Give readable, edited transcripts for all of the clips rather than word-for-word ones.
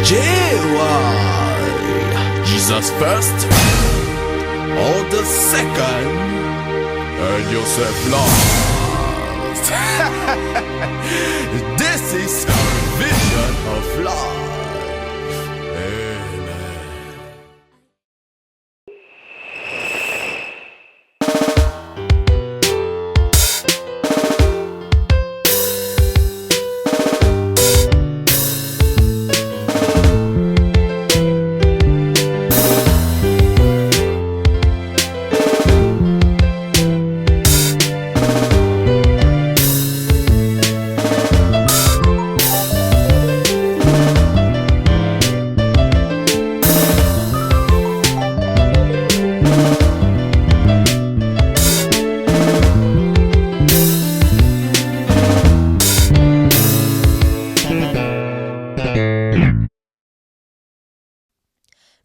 J.Y. Jesus first, or the second, and yourself lost. This is our vision of life. Amen.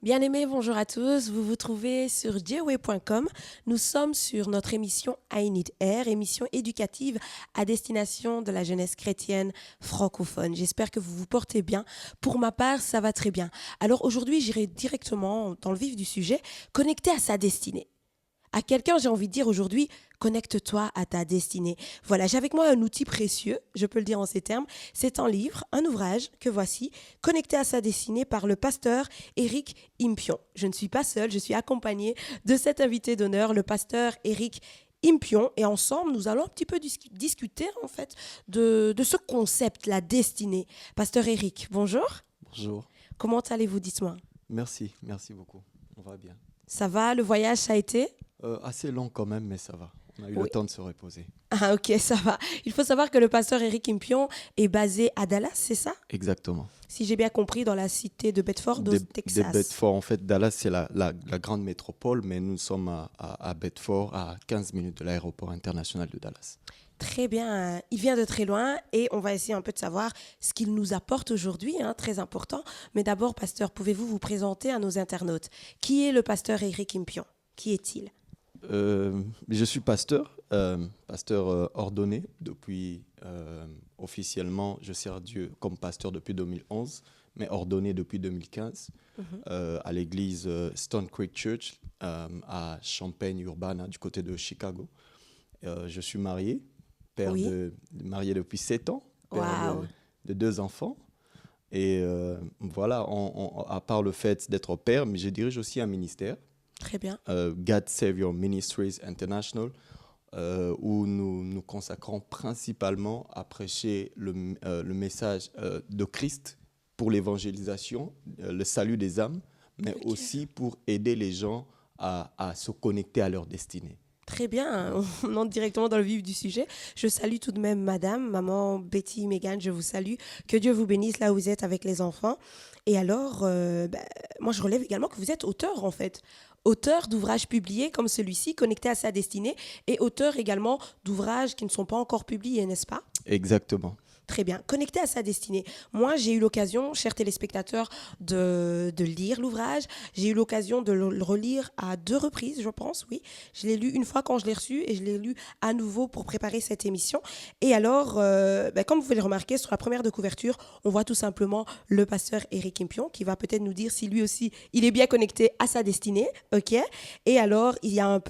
Bien-aimés, bonjour à tous. Vous vous trouvez sur jway.com. Nous sommes sur notre émission I Need Air, émission éducative à destination de la jeunesse chrétienne francophone. J'espère que vous vous portez bien. Pour ma part, ça va très bien. Alors aujourd'hui, j'irai directement dans le vif du sujet, connecté à sa destinée. À quelqu'un, j'ai envie de dire aujourd'hui, connecte-toi à ta destinée. Voilà, j'ai avec moi un outil précieux, je peux le dire en ces termes. C'est un livre, un ouvrage que voici, connecté à sa destinée par le pasteur Éric Impion. Je ne suis pas seule, je suis accompagnée de cet invité d'honneur, le pasteur Éric Impion. Et ensemble, nous allons un petit peu discuter en fait de ce concept, la destinée. Pasteur Éric, bonjour. Bonjour. Comment allez-vous, dites-moi? Merci beaucoup. On va bien. Ça va, le voyage, ça a été? Assez long quand même, mais ça va. On a eu Oui. le temps de se reposer. Ah ok, ça va. Il faut savoir que le pasteur Éric Impion est basé à Dallas, c'est ça? Exactement. Si j'ai bien compris, dans la cité de Bedford, au Texas. De Bedford, en fait, Dallas, c'est la grande métropole, mais nous sommes à Bedford, à 15 minutes de l'aéroport international de Dallas. Très bien. Il vient de très loin et on va essayer un peu de savoir ce qu'il nous apporte aujourd'hui, très important. Mais d'abord, pasteur, pouvez-vous vous présenter à nos internautes? Qui est le pasteur Éric Impion? Qui est-il? Je suis pasteur ordonné depuis, officiellement, je sers Dieu comme pasteur depuis 2011, mais ordonné depuis 2015 à l'église Stone Creek Church à Champaign-Urbana, du côté de Chicago. Je suis marié, marié depuis 7 ans, père de 2 enfants. Et voilà, à part le fait d'être père, mais je dirige aussi un ministère. Très bien. God Savior Ministries International, où nous consacrons principalement à prêcher le message de Christ pour l'évangélisation, le salut des âmes, mais aussi pour aider les gens à se connecter à leur destinée. Très bien, on entre directement dans le vif du sujet. Je salue tout de même madame, maman Betty, Megan, je vous salue. Que Dieu vous bénisse là où vous êtes avec les enfants. Et alors, moi je relève également que vous êtes auteur en fait. Auteur d'ouvrages publiés comme celui-ci, connecté à sa destinée, et auteur également d'ouvrages qui ne sont pas encore publiés, n'est-ce pas? Exactement. Très bien. Connecté à sa destinée. Moi, j'ai eu l'occasion, chers téléspectateurs, de lire l'ouvrage. J'ai eu l'occasion de le relire à 2 reprises, je pense, oui. Je l'ai lu une fois quand je l'ai reçu et je l'ai lu à nouveau pour préparer cette émission. Et alors, comme vous pouvez le remarquer, sur la première de couverture, on voit tout simplement le pasteur Éric Impion qui va peut-être nous dire si lui aussi, il est bien connecté à sa destinée. OK? Et alors, il y a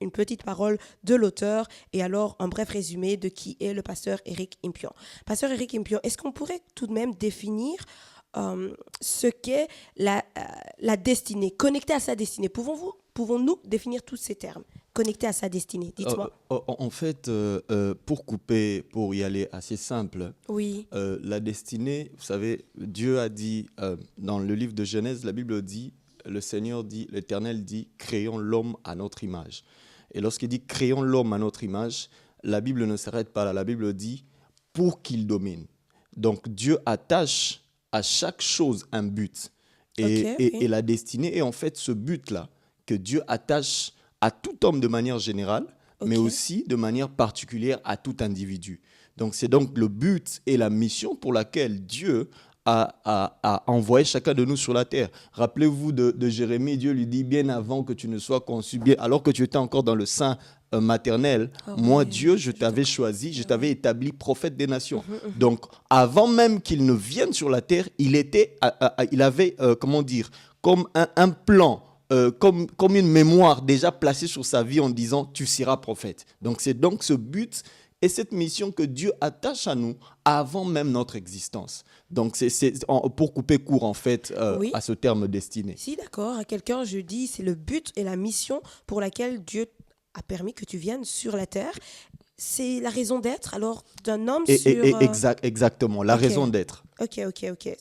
une petite parole de l'auteur et alors un bref résumé de qui est le pasteur Éric Impion. Pasteur Éric Impion, est-ce qu'on pourrait tout de même définir ce qu'est la destinée, connecté à sa destinée? Pouvons-nous définir tous ces termes? Connecté à sa destinée, dites-moi. En fait, pour y aller assez simple, Oui. La destinée, vous savez, Dieu a dit, dans le livre de Genèse, la Bible dit, le Seigneur dit, l'Éternel dit, créons l'homme à notre image. Et lorsqu'il dit créons l'homme à notre image, la Bible ne s'arrête pas là. La Bible dit pour qu'il domine. Donc Dieu attache à chaque chose un but. Et la destinée est en fait ce but-là que Dieu attache à tout homme de manière générale, mais aussi de manière particulière à tout individu. Donc c'est donc le but et la mission pour laquelle Dieu a envoyé chacun de nous sur la terre. Rappelez-vous de Jérémie, Dieu lui dit, bien avant que tu ne sois conçu, bien, alors que tu étais encore dans le sein maternel, moi, Dieu, je t'avais choisi, je t'avais établi prophète des nations. Donc, avant même qu'il ne vienne sur la terre, il avait, comme un plan, comme une mémoire déjà placée sur sa vie en disant, tu seras prophète. Donc, c'est donc ce but et cette mission que Dieu attache à nous avant même notre existence. Donc, pour couper court, en fait, à ce terme destiné. Si, d'accord. À quelqu'un, je dis, c'est le but et la mission pour laquelle Dieu a permis que tu viennes sur la terre. C'est la raison d'être, alors, d'un homme Exactement, la raison d'être. Ok,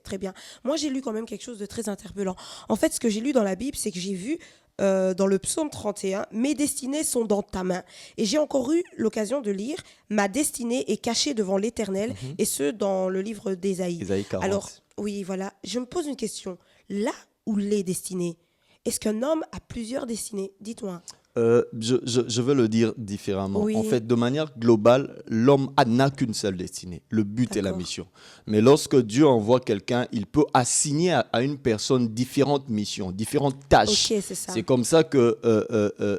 très bien. Moi, j'ai lu quand même quelque chose de très interpellant. En fait, ce que j'ai lu dans la Bible, c'est que j'ai vu dans le psaume 31, « Mes destinées sont dans ta main ». Et j'ai encore eu l'occasion de lire « Ma destinée est cachée devant l'Éternel », et ce, dans le livre d'Ésaïe. Ésaïe 40. Alors, oui, voilà. Je me pose une question. Là où les destinées, est-ce qu'un homme a plusieurs destinées? Dites-moi. Je veux le dire différemment. Oui. En fait, de manière globale, l'homme n'a qu'une seule destinée, le but et la mission. Mais lorsque Dieu envoie quelqu'un, il peut assigner à une personne différentes missions, différentes tâches. Ok, c'est ça. C'est comme ça que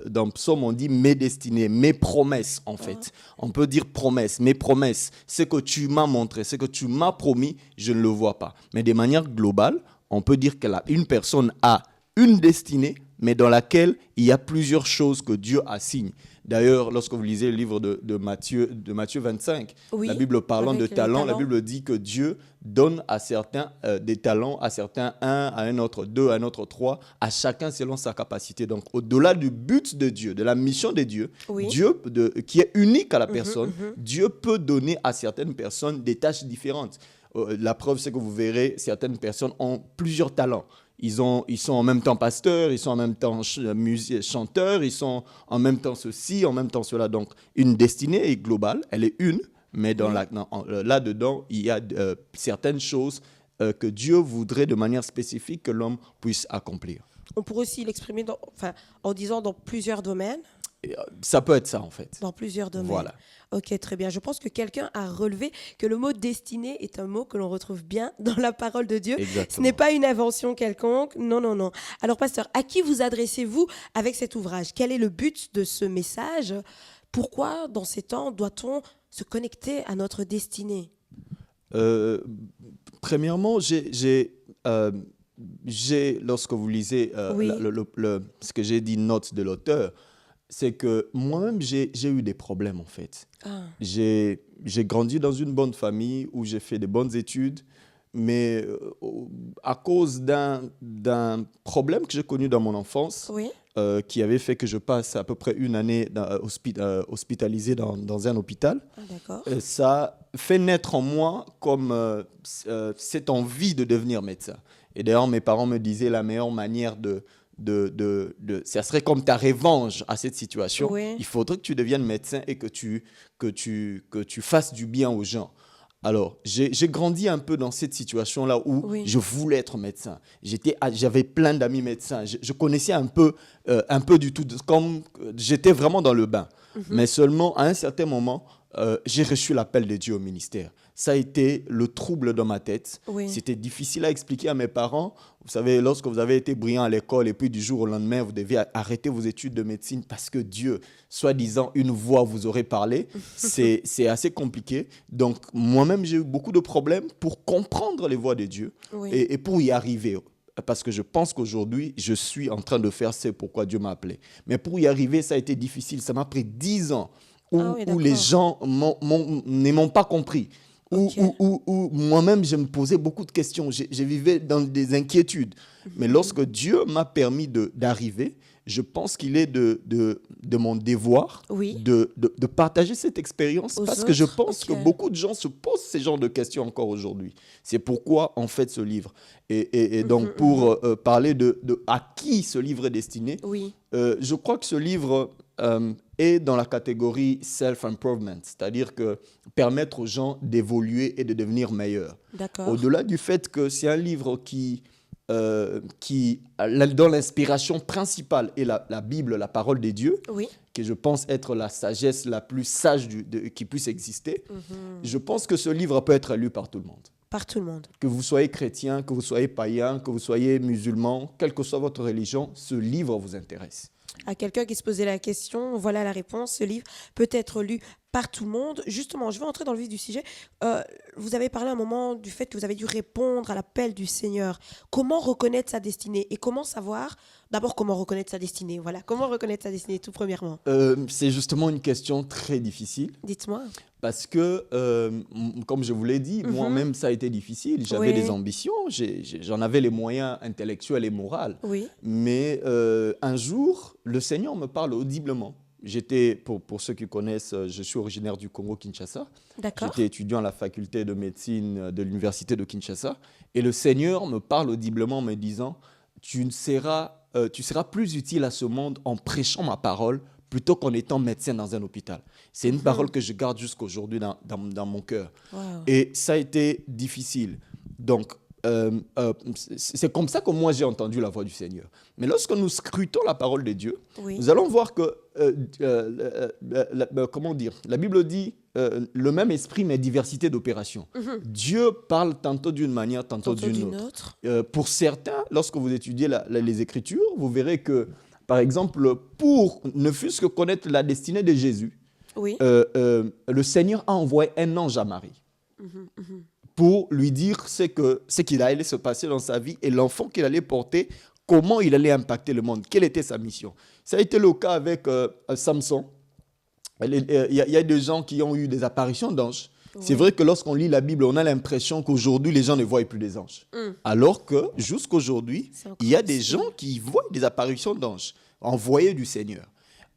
dans Psaume, on dit mes destinées, mes promesses, en fait. On peut dire promesses, mes promesses. Ce que tu m'as montré, ce que tu m'as promis, je ne le vois pas. Mais de manière globale, on peut dire qu'une personne a une destinée, mais dans laquelle il y a plusieurs choses que Dieu assigne. D'ailleurs, lorsque vous lisez le livre de Matthieu 25, la Bible parlant de talents, la Bible dit que Dieu donne à certains des talents, à certains un, à un autre deux, à un autre trois, à chacun selon sa capacité. Donc, au-delà du but de Dieu, de la mission de Dieu, Dieu qui est unique à la personne, Dieu peut donner à certaines personnes des tâches différentes. La preuve, c'est que vous verrez, certaines personnes ont plusieurs talents. Ils sont en même temps pasteurs, ils sont en même temps chanteurs, ils sont en même temps ceci, en même temps cela. Donc, une destinée est globale, elle est une, mais là-dedans, il y a certaines choses que Dieu voudrait de manière spécifique que l'homme puisse accomplir. On pourrait aussi l'exprimer en disant dans plusieurs domaines. Ça peut être ça, en fait. Dans plusieurs domaines. Voilà. Ok, très bien. Je pense que quelqu'un a relevé que le mot destinée est un mot que l'on retrouve bien dans la parole de Dieu. Exactement. Ce n'est pas une invention quelconque. Non. Alors, pasteur, à qui vous adressez-vous avec cet ouvrage? Quel est le but de ce message? Pourquoi, dans ces temps, doit-on se connecter à notre destinée? Premièrement, lorsque vous lisez ce que j'ai dit, notes de l'auteur, c'est que moi-même, j'ai eu des problèmes, en fait. J'ai grandi dans une bonne famille où j'ai fait des bonnes études, mais à cause d'un problème que j'ai connu dans mon enfance, qui avait fait que je passe à peu près une année hospitalisé dans un hôpital, ça fait naître en moi comme cette envie de devenir médecin. Et d'ailleurs, mes parents me disaient la meilleure manière ça serait comme ta revanche à cette situation. Il faudrait que tu deviennes médecin et que tu fasses du bien aux gens. Alors, j'ai grandi un peu dans cette situation-là où je voulais être médecin. J'avais plein d'amis médecins. Je connaissais un peu du tout, comme j'étais vraiment dans le bain. Mais seulement, à un certain moment, j'ai reçu l'appel de Dieu au ministère. Ça a été le trouble dans ma tête. C'était difficile à expliquer à mes parents. Vous savez, lorsque vous avez été brillant à l'école et puis du jour au lendemain, vous devez arrêter vos études de médecine parce que Dieu, soi-disant, une voix vous aurait parlé, c'est assez compliqué. Donc, moi-même, j'ai eu beaucoup de problèmes pour comprendre les voix de Dieu et pour y arriver. Parce que je pense qu'aujourd'hui, je suis en train de faire ce pourquoi Dieu m'a appelé. Mais pour y arriver, ça a été difficile. Ça m'a pris 10 ans où les gens ne m'ont pas compris. Où moi-même, je me posais beaucoup de questions. Je vivais dans des inquiétudes. Mais lorsque Dieu m'a permis d'arriver, je pense qu'il est de mon devoir de partager cette expérience parce que je pense que beaucoup de gens se posent ces genres de questions encore aujourd'hui. C'est pourquoi on fait ce livre. Et donc, pour parler de à qui ce livre est destiné, je crois que ce livre est dans la catégorie self-improvement, c'est-à-dire que permettre aux gens d'évoluer et de devenir meilleurs. Au-delà du fait que c'est un livre dont l'inspiration principale est la Bible, la parole des dieux, que je pense être la sagesse la plus sage qui puisse exister, je pense que ce livre peut être lu par tout le monde. Par tout le monde. Que vous soyez chrétien, que vous soyez païen, que vous soyez musulman, quelle que soit votre religion, ce livre vous intéresse. À quelqu'un qui se posait la question, voilà la réponse. Ce livre peut être lu par tout le monde. Justement, je vais entrer dans le vif du sujet. Vous avez parlé un moment du fait que vous avez dû répondre à l'appel du Seigneur. Comment reconnaître sa destinée et comment savoir, d'abord, comment reconnaître sa destinée. Voilà, comment reconnaître sa destinée tout premièrement. C'est justement une question très difficile. Dites-moi. Parce que, comme je vous l'ai dit, moi-même, ça a été difficile. J'avais Oui. des ambitions, j'en avais les moyens intellectuels et moraux. Oui. Mais un jour, le Seigneur me parle audiblement. J'étais, pour ceux qui connaissent, je suis originaire du Congo, Kinshasa. D'accord. J'étais étudiant à la faculté de médecine de l'université de Kinshasa. Et le Seigneur me parle audiblement en me disant, tu seras plus utile à ce monde en prêchant ma parole plutôt qu'en étant médecin dans un hôpital. C'est une parole que je garde jusqu'aujourd'hui dans mon cœur. Wow. Et ça a été difficile. Donc, c'est comme ça que moi j'ai entendu la voix du Seigneur. Mais lorsque nous scrutons la parole de Dieu, Oui. nous allons voir que, comment dire, la Bible dit le même esprit mais diversité d'opérations. Dieu parle tantôt d'une manière, tantôt d'une autre. Pour certains, lorsque vous étudiez les Écritures, vous verrez que, par exemple, pour ne fût-ce que connaître la destinée de Jésus, Oui. le Seigneur a envoyé un ange à Marie pour lui dire ce qu'il allait se passer dans sa vie et l'enfant qu'il allait porter, comment il allait impacter le monde, quelle était sa mission. Ça a été le cas avec Samson. Il y a des gens qui ont eu des apparitions d'anges. C'est vrai que lorsqu'on lit la Bible, on a l'impression qu'aujourd'hui, les gens ne voient plus des anges. Alors que jusqu'aujourd'hui, il y a des gens qui voient des apparitions d'anges envoyés du Seigneur.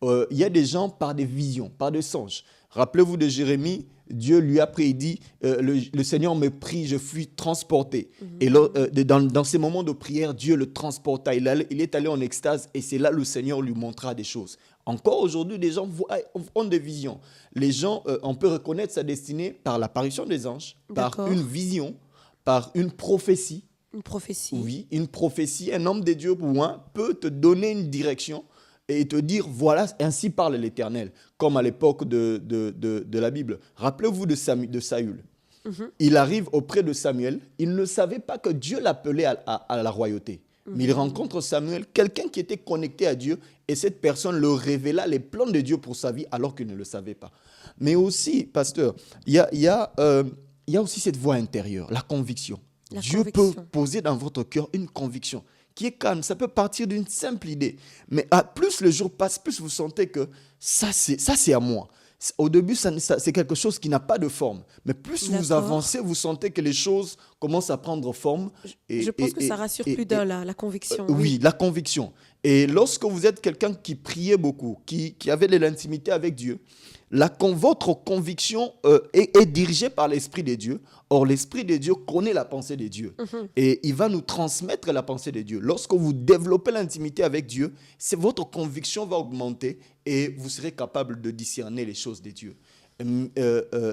Il y a des gens par des visions, par des songes. Rappelez-vous de Jérémie, Dieu lui a prédit, le Seigneur me prie, je fus transporté. Et dans ces moments de prière, Dieu le transporta. Il est allé en extase et c'est là le Seigneur lui montra des choses. Encore aujourd'hui, les gens ont des visions. Les gens, on peut reconnaître sa destinée par l'apparition des anges, par une vision, par une prophétie. Une prophétie. Oui, une prophétie. Un homme de Dieu ou un peut te donner une direction et te dire, voilà, ainsi parle l'Éternel, comme à l'époque de la Bible. Rappelez-vous de Saül. Il arrive auprès de Samuel. Il ne savait pas que Dieu l'appelait à la royauté. Mais il rencontre Samuel, quelqu'un qui était connecté à Dieu, et cette personne le révéla les plans de Dieu pour sa vie alors qu'il ne le savait pas. Mais aussi, pasteur, il y a aussi cette voix intérieure, la conviction. Dieu peut poser dans votre cœur une conviction qui est calme. Ça peut partir d'une simple idée. Mais plus le jour passe, plus vous sentez que ça c'est à moi. Au début, c'est quelque chose qui n'a pas de forme. Mais plus vous avancez, vous sentez que les choses commencent à prendre forme. Je pense que ça rassure plus d'un, la conviction. Oui, la conviction. Et lorsque vous êtes quelqu'un qui priait beaucoup, qui avait de l'intimité avec Dieu, votre conviction est dirigée par l'Esprit de Dieu. Or, l'Esprit de Dieu connaît la pensée de Dieu. Et il va nous transmettre la pensée de Dieu. Lorsque vous développez l'intimité avec Dieu, votre conviction va augmenter et vous serez capable de discerner les choses de Dieu.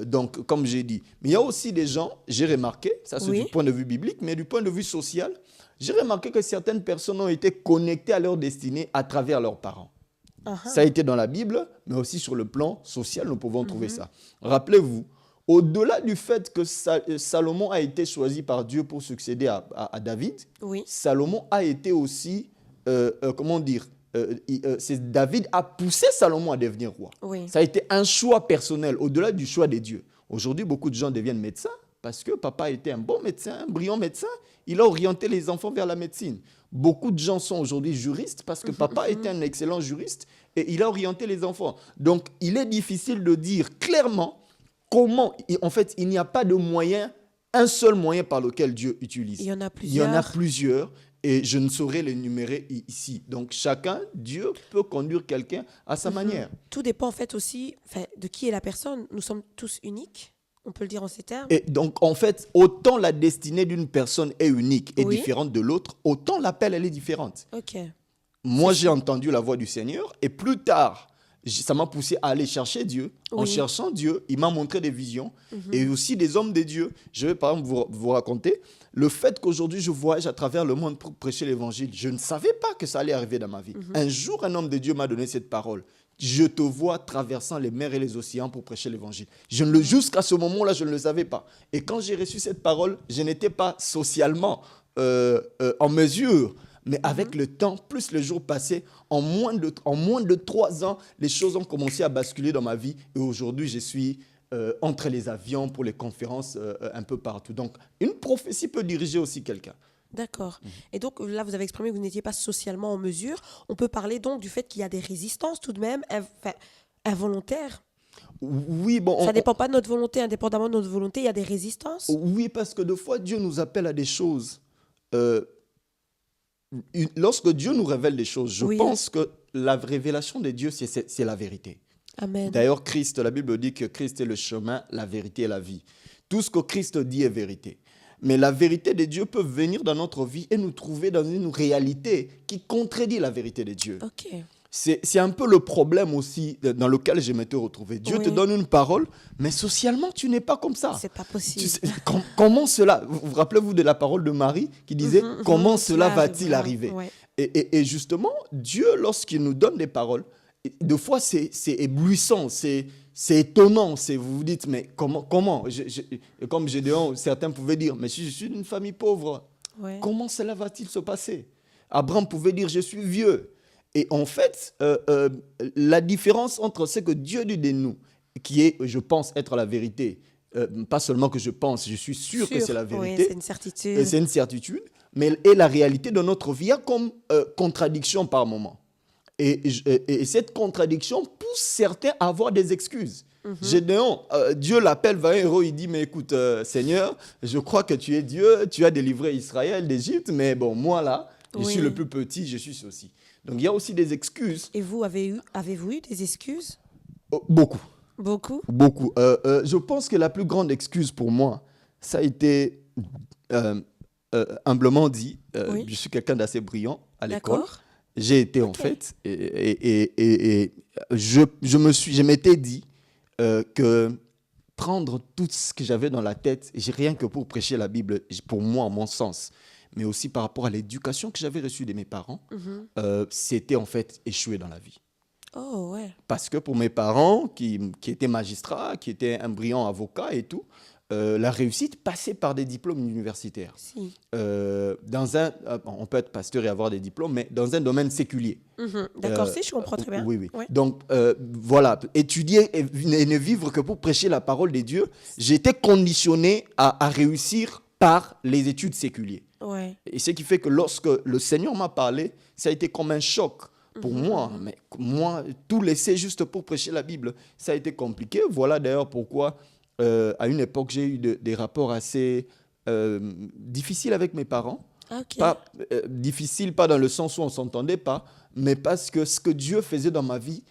Donc, comme j'ai dit, mais il y a aussi des gens, j'ai remarqué, ça c'est du point de vue biblique, mais du point de vue social, j'ai remarqué que certaines personnes ont été connectées à leur destinée à travers leurs parents. Ça a été dans la Bible, mais aussi sur le plan social, nous pouvons trouver ça. Rappelez-vous, au-delà du fait que Salomon a été choisi par Dieu pour succéder à David, Salomon a été aussi, David a poussé Salomon à devenir roi. Ça a été un choix personnel, au-delà du choix de Dieu. Aujourd'hui, beaucoup de gens deviennent médecins parce que papa était un bon médecin, un brillant médecin. Il a orienté les enfants vers la médecine. Beaucoup de gens sont aujourd'hui juristes parce que papa était un excellent juriste et il a orienté les enfants. Donc, il est difficile de dire clairement comment, en fait, il n'y a pas de moyen, un seul moyen par lequel Dieu utilise. Il y en a plusieurs. Il y en a plusieurs et je ne saurais les énumérer ici. Donc, Dieu peut conduire quelqu'un à sa manière. Tout dépend en fait aussi de qui est la personne. Nous sommes tous uniques. On peut le dire en ces termes. Et donc, en fait, autant la destinée d'une personne est unique et différente de l'autre, autant l'appel, elle est différente. Moi, j'ai entendu la voix du Seigneur et plus tard, ça m'a poussé à aller chercher Dieu. En cherchant Dieu, il m'a montré des visions et aussi des hommes de Dieu. Je vais par exemple vous raconter le fait qu'aujourd'hui, je voyage à travers le monde pour prêcher l'évangile. Je ne savais pas que ça allait arriver dans ma vie. Un jour, un homme de Dieu m'a donné cette parole. je te vois traversant les mers et les océans pour prêcher l'évangile. Jusqu'à ce moment-là, je ne le savais pas. Et quand j'ai reçu cette parole, je n'étais pas socialement en mesure. Mais avec le temps, plus les jours passaient, en moins de 3 ans, les choses ont commencé à basculer dans ma vie. Et aujourd'hui, je suis entre les avions pour les conférences un peu partout. Donc, une prophétie peut diriger aussi quelqu'un. D'accord. Et donc là, vous avez exprimé que vous n'étiez pas socialement en mesure. On peut parler donc du fait qu'il y a des résistances tout de même, involontaires. Oui, bon. Ça ne dépend pas de notre volonté, indépendamment de notre volonté, il y a des résistances. Oui, parce que des fois, Dieu nous appelle à des choses. Lorsque Dieu nous révèle des choses, je pense que la révélation de Dieu, c'est la vérité. Amen. D'ailleurs, la Bible dit que Christ est le chemin, la vérité et la vie. Tout ce que Christ dit est vérité. Mais la vérité de Dieu peut venir dans notre vie et nous trouver dans une réalité qui contredit la vérité de Dieu. Ok. C'est un peu le problème aussi dans lequel je m'étais retrouvé. Dieu te donne une parole, mais socialement, tu n'es pas comme ça. C'est pas possible. Comment cela... Vous rappelez-vous de la parole de Marie qui disait « Comment cela va-t-il arriver ?» Et justement, Dieu, lorsqu'il nous donne des paroles, des fois, c'est éblouissant, c'est étonnant. Vous vous dites, mais comment comme Gédéon, certains pouvaient dire, mais si je suis d'une famille pauvre, comment cela va-t-il se passer? Abraham pouvait dire, je suis vieux. Et en fait, la différence entre ce que Dieu dit de nous, qui est, je pense, être la vérité, pas seulement que je pense, je suis sûr que c'est la vérité. C'est une certitude. C'est une certitude, mais et la réalité de notre vie, il y a comme contradiction par moment. Et cette contradiction pousse certains à avoir des excuses. Gédéon, Dieu l'appelle vers un héros, il dit, mais écoute, Seigneur, je crois que tu es Dieu, tu as délivré Israël d'Égypte, mais bon, moi là, je suis le plus petit, je suis ceci. Donc il y a aussi des excuses. Et vous, avez-vous eu des excuses? Beaucoup. Beaucoup? Beaucoup. Je pense que la plus grande excuse pour moi, ça a été, humblement dit, je suis quelqu'un d'assez brillant à l'école. D'accord. J'ai été en fait, et je m'étais dit que prendre tout ce que j'avais dans la tête, rien que pour prêcher la Bible, pour moi, à mon sens, mais aussi par rapport à l'éducation que j'avais reçue de mes parents, c'était en fait échouer dans la vie. Oh ouais. Parce que pour mes parents, qui étaient magistrats, qui étaient un brillant avocat et tout, la réussite passait par des diplômes universitaires. Si. On peut être pasteur et avoir des diplômes, mais dans un domaine séculier. D'accord, je comprends très bien. Oui. Ouais. Donc, voilà, étudier et ne vivre que pour prêcher la parole de Dieu, j'étais conditionné à réussir par les études séculières. Ouais. Et ce qui fait que lorsque le Seigneur m'a parlé, ça a été comme un choc pour moi. Mais moi, tout laisser juste pour prêcher la Bible, ça a été compliqué. Voilà d'ailleurs pourquoi... à une époque, j'ai eu des rapports assez difficiles avec mes parents. Okay. Difficiles, pas dans le sens où on ne s'entendait pas, mais parce que ce que Dieu faisait dans ma vie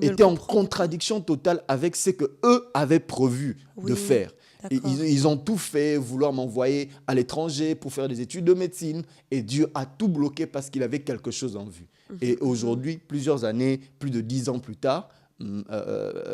était en contradiction totale avec ce qu'eux avaient prévu de faire. Ils ont tout fait, vouloir m'envoyer à l'étranger pour faire des études de médecine, et Dieu a tout bloqué parce qu'il avait quelque chose en vue. Et aujourd'hui, plusieurs années, plus de 10 ans plus tard,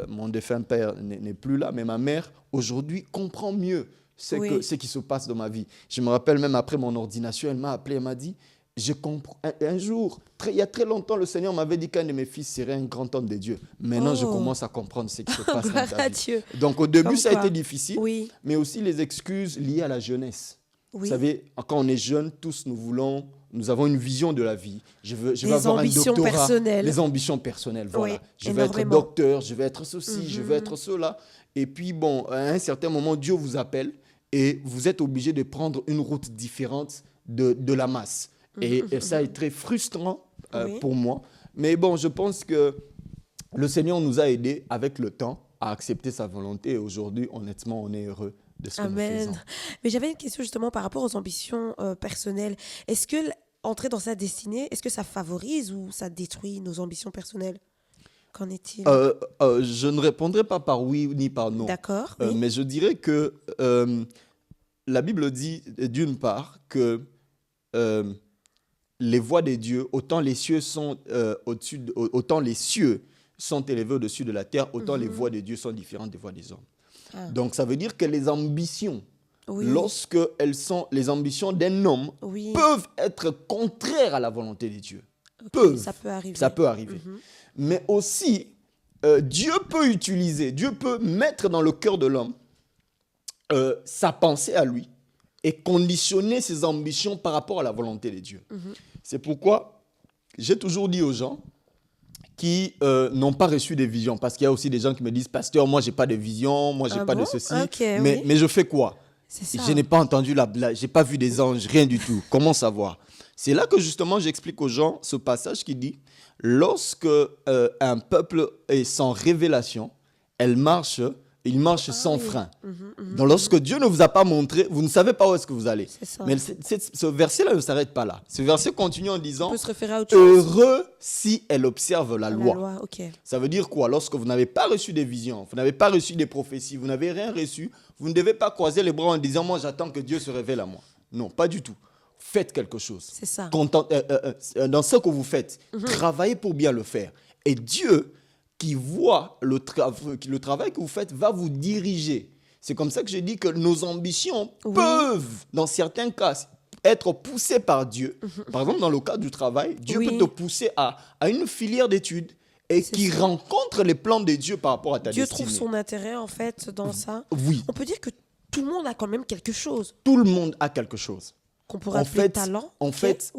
mon défunt père n'est plus là, mais ma mère, aujourd'hui, comprend mieux ce qui se passe dans ma vie. Je me rappelle même après mon ordination, elle m'a appelé, elle m'a dit, je comprends. Un jour, il y a très longtemps, le Seigneur m'avait dit qu'un de mes fils serait un grand homme de Dieu. Maintenant, je commence à comprendre ce qui se passe dans ta vie. Dieu. Donc au début, ça a été difficile, mais aussi les excuses liées à la jeunesse. Vous savez, quand on est jeune, tous nous avons une vision de la vie. Je veux avoir un doctorat. Personnelles. Les ambitions personnelles, voilà. Je veux être docteur, je veux être ceci, je veux être cela. Et puis, bon, à un certain moment, Dieu vous appelle et vous êtes obligé de prendre une route différente de la masse. Et ça est très frustrant pour moi. Mais bon, je pense que le Seigneur nous a aidés avec le temps à accepter sa volonté. Et aujourd'hui, honnêtement, on est heureux de ce que nous faisons. Mais j'avais une question justement par rapport aux ambitions personnelles. Est-ce que entrer dans sa destinée, est-ce que ça favorise ou ça détruit nos ambitions personnelles? Qu'en est-il? Je ne répondrai pas par oui ni par non. D'accord. Mais je dirais que la Bible dit d'une part que les voies des dieux, autant les cieux sont autant les cieux sont élevés au-dessus de la terre, autant les voies des dieux sont différentes des voies des hommes. Donc, ça veut dire que les ambitions, lorsque elles sont les ambitions d'un homme, peuvent être contraires à la volonté de Dieu. Ça peut arriver. Ça peut arriver. Mais aussi, Dieu peut mettre dans le cœur de l'homme sa pensée à lui et conditionner ses ambitions par rapport à la volonté de Dieu. C'est pourquoi j'ai toujours dit aux gens qui n'ont pas reçu des visions, parce qu'il y a aussi des gens qui me disent « Pasteur, moi, je n'ai pas de vision, moi, je n'ai pas de ceci, mais je fais quoi ? Je n'ai pas entendu je n'ai pas vu des anges, rien du tout. Comment savoir ?» C'est là que justement j'explique aux gens ce passage qui dit « Lorsque un peuple est sans révélation, il marche sans frein. » Donc lorsque Dieu ne vous a pas montré, vous ne savez pas où est-ce que vous allez. Mais ce verset-là ne s'arrête pas là. Ce verset continue en disant « Heureux si elle observe la loi. » Ça veut dire quoi? Lorsque vous n'avez pas reçu des visions, vous n'avez pas reçu des prophéties, vous n'avez rien reçu, vous ne devez pas croiser les bras en disant « Moi, j'attends que Dieu se révèle à moi. » Non, pas du tout. Faites quelque chose. C'est ça. Dans ce que vous faites, travaillez pour bien le faire. Et Dieu, qui voit le travail que vous faites, va vous diriger. C'est comme ça que j'ai dit que nos ambitions peuvent, dans certains cas, être poussées par Dieu. Par exemple, dans le cas du travail, Dieu peut te pousser à une filière d'études et qui rencontre les plans de Dieu par rapport à ta destinée. Dieu trouve son intérêt, en fait, dans ça. Oui. On peut dire que tout le monde a quand même quelque chose. Tout le monde a quelque chose. Qu'on pourrait appeler talent. En fait,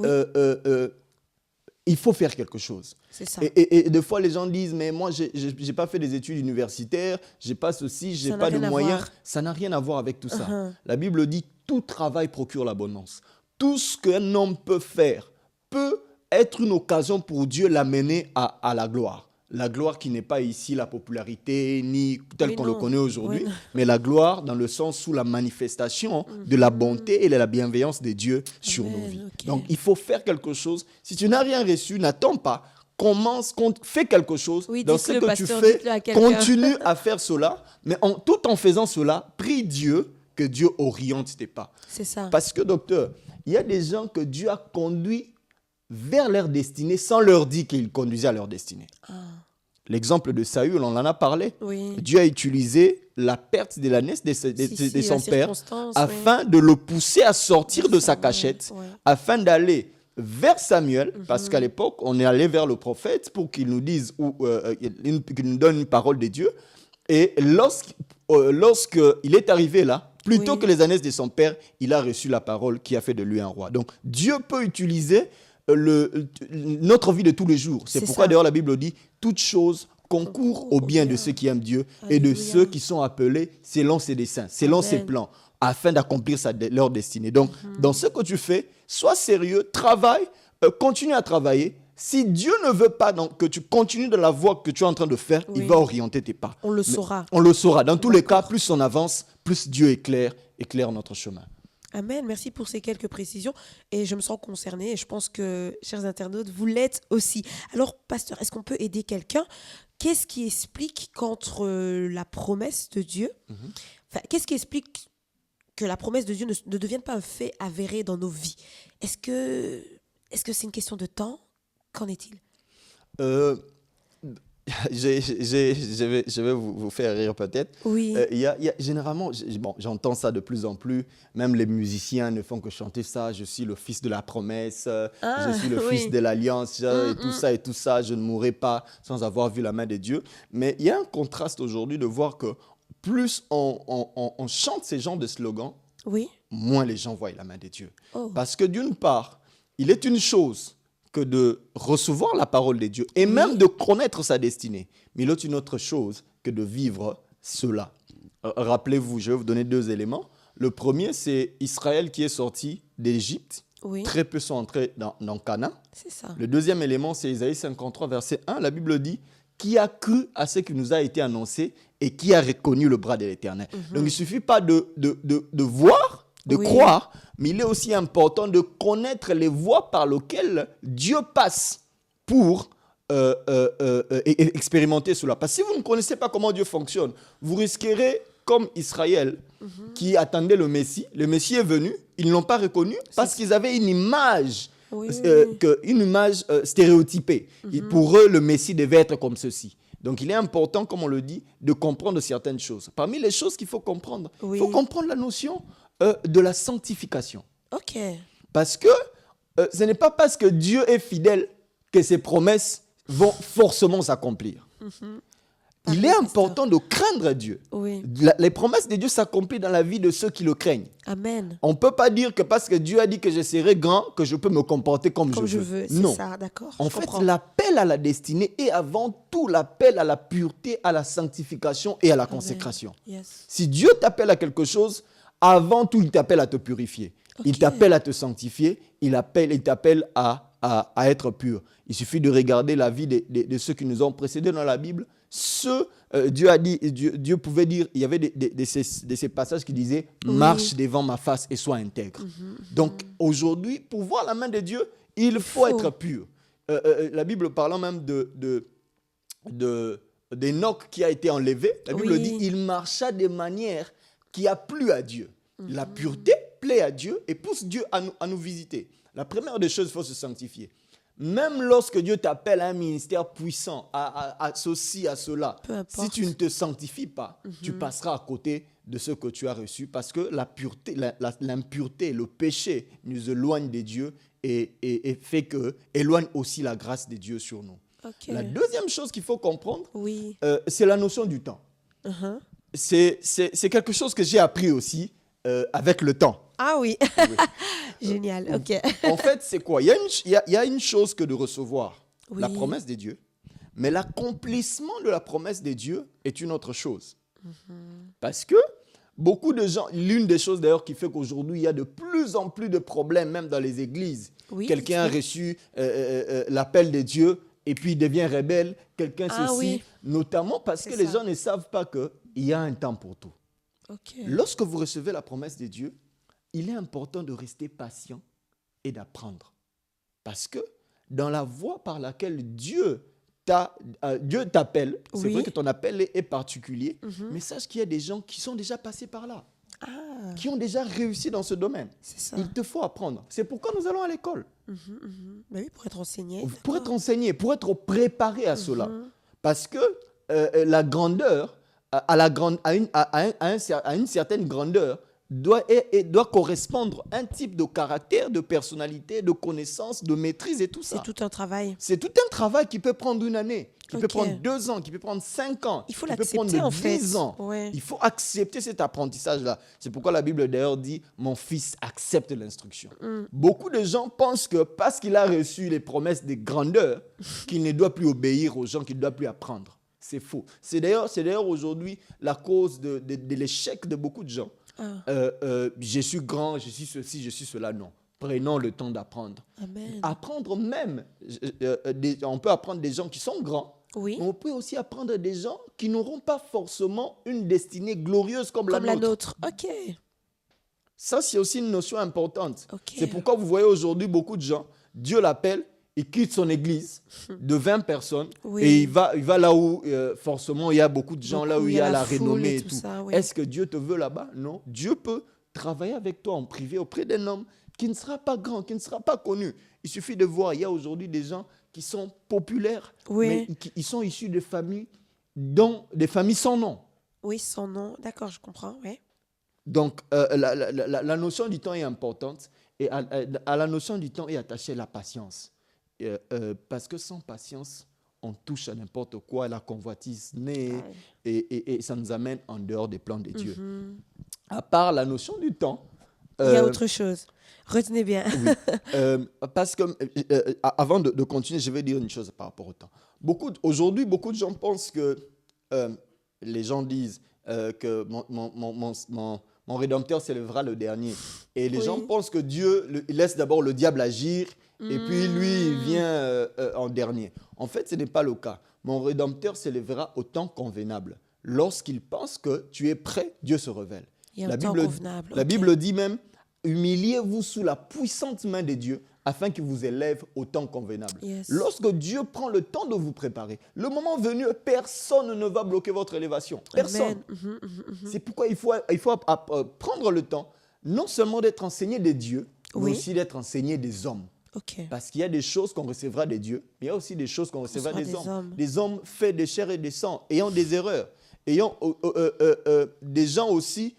il faut faire quelque chose. C'est ça. Et des fois, les gens disent, mais moi, je n'ai pas fait des études universitaires, je n'ai pas ceci, je n'ai pas de moyens. Ça n'a rien à voir avec tout ça. La Bible dit, tout travail procure l'abondance. Tout ce qu'un homme peut faire peut être une occasion pour Dieu l'amener à la gloire. La gloire qui n'est pas ici la popularité, ni telle qu'on le connaît aujourd'hui, mais la gloire dans le sens où la manifestation de la bonté et de la bienveillance de Dieu sur nos vies. Donc, il faut faire quelque chose. Si tu n'as rien reçu, n'attends pas. Fais quelque chose. Dans ce que tu fais, continue à faire cela. Mais tout en faisant cela, prie Dieu que Dieu oriente tes pas. C'est ça. Parce que, docteur, il y a des gens que Dieu a conduits vers leur destinée sans leur dire qu'il conduisait à leur destinée. L'exemple de Saül, on en a parlé. Dieu a utilisé la perte de la naissance de son père afin de le pousser à sortir de sa cachette, afin d'aller vers Samuel, parce qu'à l'époque, on est allé vers le prophète pour qu'il nous dise, qu'il nous donne une parole de Dieu. Et lorsqu'il est arrivé là, plutôt que les années de son père, il a reçu la parole qui a fait de lui un roi. Donc, Dieu peut utiliser notre vie de tous les jours. C'est pourquoi d'ailleurs la Bible dit toute chose concourt au bien de ceux qui aiment Dieu et de ceux qui sont appelés selon ses desseins, selon ses plans, afin d'accomplir leur destinée. Donc, dans ce que tu fais, sois sérieux, travaille, continue à travailler. Si Dieu ne veut pas que tu continues de la voie que tu es en train de faire, il va orienter tes pas. On le saura. On le saura. Dans tous les cas, plus on avance, plus Dieu éclaire notre chemin. Amen, merci pour ces quelques précisions et je me sens concernée et je pense que, chers internautes, vous l'êtes aussi. Alors, pasteur, est-ce qu'on peut aider quelqu'un? Qu'est-ce qui explique qu'entre la promesse de Dieu, qu'est-ce qui explique que la promesse de Dieu ne devienne pas un fait avéré dans nos vies? Est-ce que c'est une question de temps? Qu'en est-il? Je vais vous faire rire peut-être. Oui. Généralement, j'entends ça de plus en plus. Même les musiciens ne font que chanter ça. Je suis le fils de la promesse. Je suis le fils de l'alliance. Et tout ça. Je ne mourrai pas sans avoir vu la main de Dieu. Mais il y a un contraste aujourd'hui de voir que plus on chante ces genres de slogans, moins les gens voient la main de Dieu. Parce que d'une part, il est une chose que de recevoir la parole de Dieu et même de connaître sa destinée. Mais il est une autre chose que de vivre cela. Rappelez-vous, je vais vous donner 2 éléments. Le premier, c'est Israël qui est sorti d'Égypte. Très peu sont entrés dans Canaan. C'est ça. Le deuxième élément, c'est Isaïe 53, verset 1. La Bible dit « Qui a cru à ce qui nous a été annoncé et qui a reconnu le bras de l'Éternel ?» Donc, il ne suffit pas de voir, de croire, mais il est aussi important de connaître les voies par lesquelles Dieu passe pour expérimenter cela. Parce que si vous ne connaissez pas comment Dieu fonctionne, vous risquerez, comme Israël, qui attendait le Messie est venu, ils ne l'ont pas reconnu parce qu'ils avaient une image, une image stéréotypée. Et pour eux, le Messie devait être comme ceci. Donc, il est important, comme on le dit, de comprendre certaines choses. Parmi les choses qu'il faut comprendre, il faut comprendre la notion de la sanctification. Parce que ce n'est pas parce que Dieu est fidèle que ses promesses vont forcément s'accomplir. Il est important de craindre Dieu. Oui. Les promesses de Dieu s'accomplissent dans la vie de ceux qui le craignent. Amen. On ne peut pas dire que parce que Dieu a dit que je serai grand, que je peux me comporter comme Comme je je veux. veux, c'est Non. ça, d'accord. En je fait, comprends. l'appel à la destinée est avant tout l'appel à la pureté, à la sanctification et à la Amen. consécration. Yes. Si Dieu t'appelle à quelque chose, avant tout, il t'appelle à te purifier. Il Ok. t'appelle à te sanctifier. Il t'appelle à être pur. Il suffit de regarder la vie de ceux qui nous ont précédés dans la Bible. Dieu a dit, Dieu pouvait dire, il y avait de ces passages qui disaient Oui. marche devant ma face et sois intègre. Donc aujourd'hui, pour voir la main de Dieu, il faut être pur. La Bible parlant même d'Enoch qui a été enlevé, la Bible Oui. dit il marcha de manière qui a plu à Dieu. La pureté plaît à Dieu et pousse Dieu à nous visiter. La première des choses, il faut se sanctifier. Même lorsque Dieu t'appelle à un ministère puissant, à ceci, à cela, Peu importe. si tu ne te sanctifies pas, tu passeras à côté de ce que tu as reçu parce que la pureté, l'impureté, le péché nous éloigne de Dieu et éloigne aussi la grâce de Dieu sur nous. Ok. La deuxième chose qu'il faut comprendre, Oui. c'est la notion du temps. Uh-huh. C'est quelque chose que j'ai appris aussi avec le temps. Ah oui. Oui. Génial. Ok. En fait, c'est quoi? Il y a une chose que de recevoir Oui. la promesse de Dieu, mais l'accomplissement de la promesse de Dieu est une autre chose. Parce que beaucoup de gens, l'une des choses d'ailleurs qui fait qu'aujourd'hui, il y a de plus en plus de problèmes, même dans les églises. Oui, Quelqu'un a reçu l'appel de Dieu et puis il devient rebelle. Quelqu'un Ah ceci, oui. notamment parce C'est que les ça. gens ne savent pas qu'il y a un temps pour tout. Ok. Lorsque vous recevez la promesse de Dieu, il est important de rester patient et d'apprendre. Parce que dans la voie par laquelle Dieu t'appelle, c'est Oui. vrai que ton appel est particulier, mais sache qu'il y a des gens qui sont déjà passés par là, Ah, qui ont déjà réussi dans ce domaine. c'est ça. Il te faut apprendre. C'est pourquoi nous allons à l'école. Bah oui, pour être enseigné. Pour être d'accord. enseigné, pour être préparé à cela. Parce que la grandeur, à une certaine grandeur, doit correspondre à un type de caractère, de personnalité, de connaissance, de maîtrise et tout ça. C'est tout un travail. C'est tout un travail qui peut prendre une année, qui peut Ok. prendre 2 ans, qui peut prendre 5 ans, Il faut qui peut prendre l'accepter, en fait. 10 ans. Ouais. Il faut accepter cet apprentissage-là. C'est pourquoi la Bible d'ailleurs dit « Mon fils accepte l'instruction ». Beaucoup de gens pensent que parce qu'il a reçu les promesses de grandeur, qu'il ne doit plus obéir aux gens, qu'il ne doit plus apprendre. C'est faux. C'est d'ailleurs aujourd'hui la cause de l'échec de beaucoup de gens. Je suis grand, je suis ceci, je suis cela. Non. Prenons le temps d'apprendre. Amen. Apprendre même, on peut apprendre des gens qui sont grands, Oui. mais on peut aussi apprendre des gens qui n'auront pas forcément une destinée glorieuse comme Comme la nôtre. nôtre. Ok. Ça, c'est aussi une notion importante. Ok. C'est pourquoi vous voyez aujourd'hui beaucoup de gens, Dieu l'appelle, il quitte son église de 20 personnes Oui. et il va là où forcément il y a beaucoup de gens, là où il y a la foule renommée et et tout tout. ça, oui. Est-ce que Dieu te veut là-bas? Non. Dieu peut travailler avec toi en privé auprès d'un homme qui ne sera pas grand, qui ne sera pas connu. Il suffit de voir, il y a aujourd'hui des gens qui sont populaires, Oui. mais ils sont issus de familles, des familles sans nom. Oui, son nom. D'accord, je comprends. Ouais. Donc, la notion du temps est importante et à la notion du temps est attachée la patience. Parce que sans patience, on touche à n'importe quoi, la convoitise naît et ça nous amène en dehors des plans de Dieu. À part la notion du temps, Il y a autre chose. Retenez bien. oui, parce que, avant de continuer, je vais dire une chose par rapport au temps. Aujourd'hui, beaucoup de gens pensent que, les gens disent que mon Rédempteur s'élèvera le dernier. Et les gens pensent que Dieu laisse d'abord le diable agir et puis lui, il vient en dernier. En fait, ce n'est pas le cas. Mon Rédempteur s'élèvera au temps convenable. Lorsqu'il pense que tu es prêt, Dieu se révèle. Il y a un temps convenable. La Ok. Bible dit même, humiliez-vous sous la puissante main de Dieu afin qu'il vous élève au temps convenable. Yes. Lorsque Dieu prend le temps de vous préparer, le moment venu, personne ne va bloquer votre élévation. Personne. Amen. C'est pourquoi il faut prendre le temps, non seulement d'être enseigné de Dieu, mais Oui. aussi d'être enseigné des hommes. Ok. Parce qu'il y a des choses qu'on recevra de Dieu, mais il y a aussi des choses qu'on recevra recevra des des hommes. hommes. Des hommes faits de chair et de sang, ayant des erreurs, ayant des gens aussi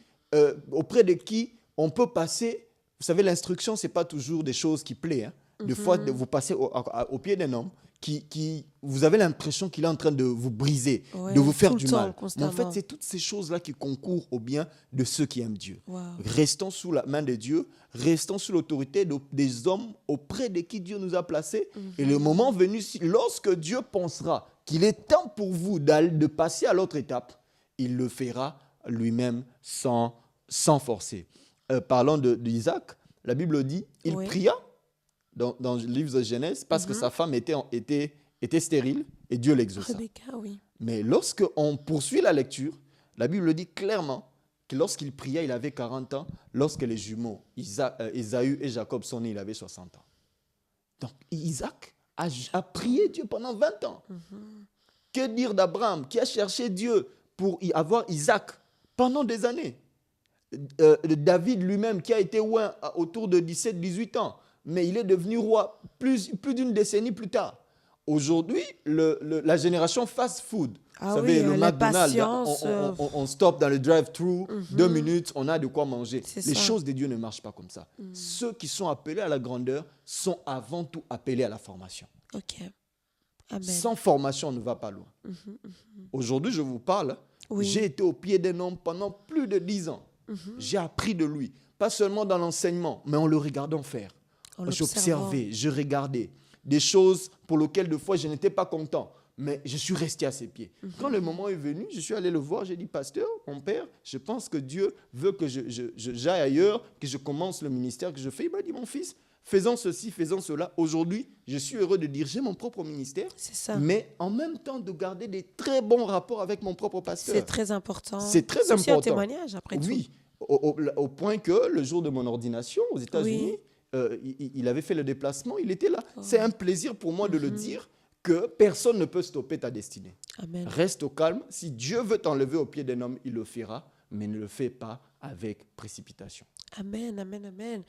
auprès de qui on peut passer. Vous savez, l'instruction, ce n'est pas toujours des choses qui plaisent. Hein. Des fois, vous passez au pied d'un homme qui vous avez l'impression qu'il est en train de vous briser, Ouais, de vous faire tout le du temps, mal. Mais en constamment. fait, c'est toutes ces choses-là qui concourent au bien de ceux qui aiment Dieu. Wow. Restons sous la main de Dieu, restons sous l'autorité des hommes auprès de qui Dieu nous a placés. Et le moment venu, lorsque Dieu pensera qu'il est temps pour vous de passer à l'autre étape, il le fera lui-même sans forcer. Parlant d'Isaac, la Bible dit, il Oui. pria dans le livre de Genèse parce que sa femme était stérile et Dieu l'exauça. Rebecca, oui. Mais lorsqu'on poursuit la lecture, la Bible dit clairement que lorsqu'il pria, il avait 40 ans. Lorsque les jumeaux, Ésaü et Jacob sont nés, il avait 60 ans. Donc Isaac a prié Dieu pendant 20 ans. Que dire d'Abraham qui a cherché Dieu pour y avoir Isaac pendant des années? David lui-même qui a été roi autour de 17-18 ans, mais il est devenu roi plus d'une décennie plus tard. Aujourd'hui, la génération fast-food, Ah vous savez, oui, le la McDonald's, patience, on stoppe dans le drive-thru, 2 minutes, on a de quoi manger. C'est Les ça. choses de Dieu ne marchent pas comme ça. Ceux qui sont appelés à la grandeur sont avant tout appelés à la formation. OK. Amen. Sans formation, on ne va pas loin. Aujourd'hui, je vous parle, Oui. j'ai été au pied d'un homme pendant plus de 10 ans. J'ai appris de lui, pas seulement dans l'enseignement, mais en le regardant faire. En l'observant. J'observais, je regardais des choses pour lesquelles de fois je n'étais pas content, mais je suis resté à ses pieds. Quand le moment est venu, je suis allé le voir, j'ai dit, pasteur, mon père, je pense que Dieu veut que j'aille ailleurs, que je commence le ministère que je fais. Il m'a dit, mon fils, faisons ceci, faisons cela. Aujourd'hui, je suis heureux de dire, j'ai mon propre ministère, C'est ça. mais en même temps de garder des très bons rapports avec mon propre pasteur. C'est très important. C'est très C'est aussi un important. témoignage, après tout. Oui, au point que le jour de mon ordination aux États-Unis, il avait fait le déplacement, il était là. C'est un plaisir pour moi de le dire que personne ne peut stopper ta destinée. Amen. Reste au calme. Si Dieu veut t'enlever au pied d'un homme, il le fera, mais ne le fais pas avec précipitation. Amen, amen, amen.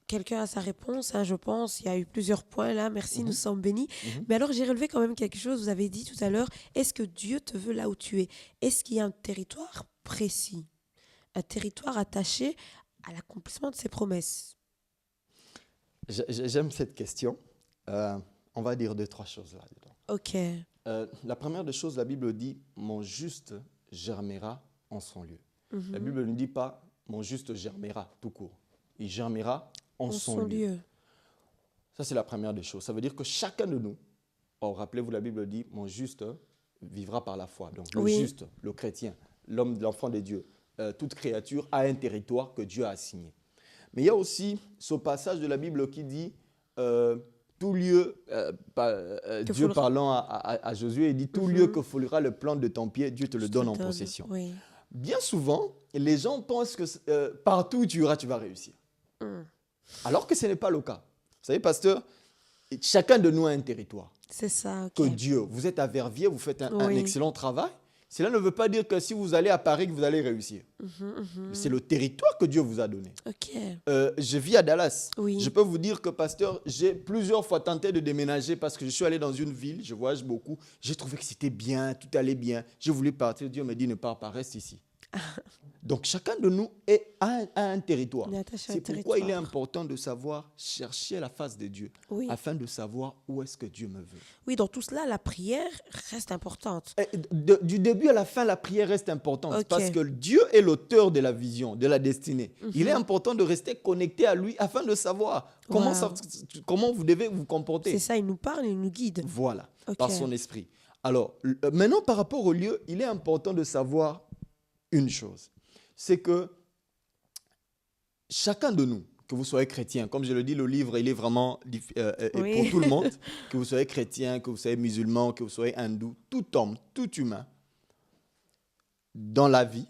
Quelqu'un a sa réponse, hein, je pense. Il y a eu plusieurs points là. Merci, nous sommes bénis. Mais alors, j'ai relevé quand même quelque chose. Vous avez dit tout à l'heure, est-ce que Dieu te veut là où tu es? Est-ce qu'il y a un territoire précis? Un territoire attaché à l'accomplissement de ses promesses? J'aime cette question. On va dire 2-3 choses là-dedans. OK. La première des choses, la Bible dit « Mon juste germera en son lieu ». La Bible ne dit pas « Mon juste germera » tout court. Il germera en son lieu. Ça, c'est la première des choses. Ça veut dire que chacun de nous, rappelez-vous, la Bible dit « Mon juste vivra par la foi ». Donc, le juste, le chrétien, l'enfant de Dieu, toute créature a un territoire que Dieu a assigné. Mais il y a aussi ce passage de la Bible qui dit tout lieu, Dieu parlant à Josué, il dit tout lieu que foulera le plan de ton pied, Dieu te le donne en possession. Oui. Bien souvent, les gens pensent que partout où tu iras, tu vas réussir. Alors que ce n'est pas le cas. Vous savez, pasteur, chacun de nous a un territoire. C'est ça, OK. Que Dieu, vous êtes à Verviers, vous faites un excellent travail. Cela ne veut pas dire que si vous allez à Paris, que vous allez réussir. C'est le territoire que Dieu vous a donné. OK. Je vis à Dallas. Oui. Je peux vous dire que, pasteur, j'ai plusieurs fois tenté de déménager parce que je suis allé dans une ville, je voyage beaucoup. J'ai trouvé que c'était bien, tout allait bien. J'ai voulu partir. Dieu m'a dit, ne pars pas, reste ici. Donc, chacun de nous a un territoire. C'est pourquoi il est important de savoir chercher la face de Dieu afin de savoir où est-ce que Dieu me veut. Oui, dans tout cela, la prière reste importante. Du début à la fin, la prière reste importante parce que Dieu est l'auteur de la vision, de la destinée. Il est important de rester connecté à lui afin de savoir comment vous devez vous comporter. C'est ça, il nous parle, il nous guide. Voilà, par son esprit. Alors, maintenant, par rapport au lieu, il est important de savoir une chose, c'est que chacun de nous, que vous soyez chrétien, comme je le dis, le livre, il est vraiment pour tout le monde, que vous soyez chrétien, que vous soyez musulman, que vous soyez hindou, tout homme, tout humain, dans la vie,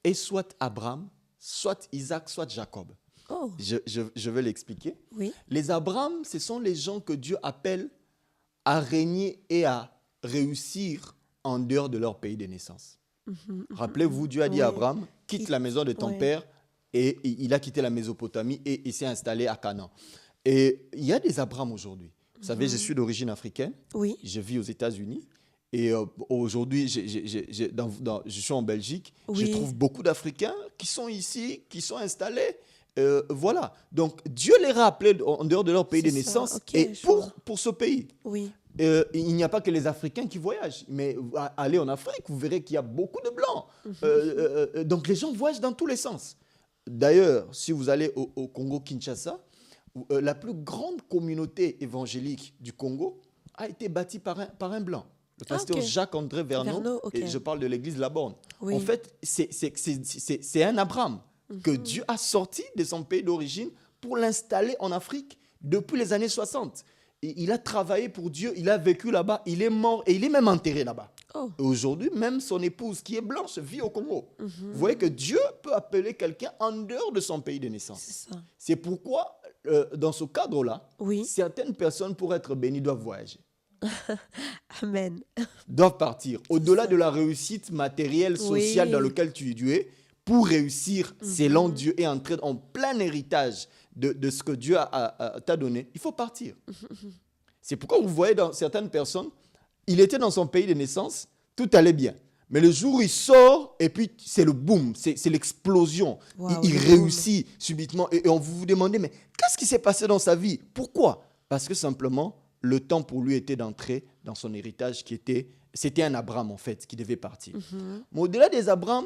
est soit Abraham, soit Isaac, soit Jacob. Oh. Je vais l'expliquer. Oui. Les Abraham, ce sont les gens que Dieu appelle à régner et à réussir en dehors de leur pays de naissance. Rappelez-vous, Dieu a dit à Abraham, quitte la maison de ton père, et il a quitté la Mésopotamie et il s'est installé à Canaan. Et il y a des Abraham aujourd'hui. Vous savez, je suis d'origine africaine, je vis aux États-Unis, et aujourd'hui, je suis en Belgique, je trouve beaucoup d'Africains qui sont ici, qui sont installés, Voilà. Donc, Dieu les a appelés en dehors de leur pays de C'est ça, naissance ok, et je vois. pour ce pays. Oui. Il n'y a pas que les Africains qui voyagent, mais allez en Afrique, vous verrez qu'il y a beaucoup de Blancs. Donc, les gens voyagent dans tous les sens. D'ailleurs, si vous allez au Congo-Kinshasa, la plus grande communauté évangélique du Congo a été bâtie par un Blanc. Le pasteur ok. Jacques-André Verneau, Verneau, ok. et je parle de l'église La Borne. Oui. En fait, c'est un Abraham que Dieu a sorti de son pays d'origine pour l'installer en Afrique depuis les années 60. Et il a travaillé pour Dieu, il a vécu là-bas, il est mort et il est même enterré là-bas. Oh. Et aujourd'hui, même son épouse, qui est blanche, vit au Congo. Vous voyez que Dieu peut appeler quelqu'un en dehors de son pays de naissance. C'est ça. C'est pourquoi, dans ce cadre-là, Oui. certaines personnes, pour être bénies, doivent voyager, Amen. doivent partir. Au-delà de la réussite matérielle, sociale Oui. dans laquelle tu es, pour réussir selon Dieu et entrer en plein héritage de ce que Dieu t'a donné, il faut partir. C'est pourquoi vous voyez dans certaines personnes, il était dans son pays de naissance, tout allait bien. Mais le jour où il sort, et puis c'est le boom, c'est l'explosion. Wow, il le boom. réussit subitement. Et on vous demandez, mais qu'est-ce qui s'est passé dans sa vie? Pourquoi? Parce que simplement, le temps pour lui était d'entrer dans son héritage c'était un Abraham en fait, qui devait partir. Mais au-delà des Abraham,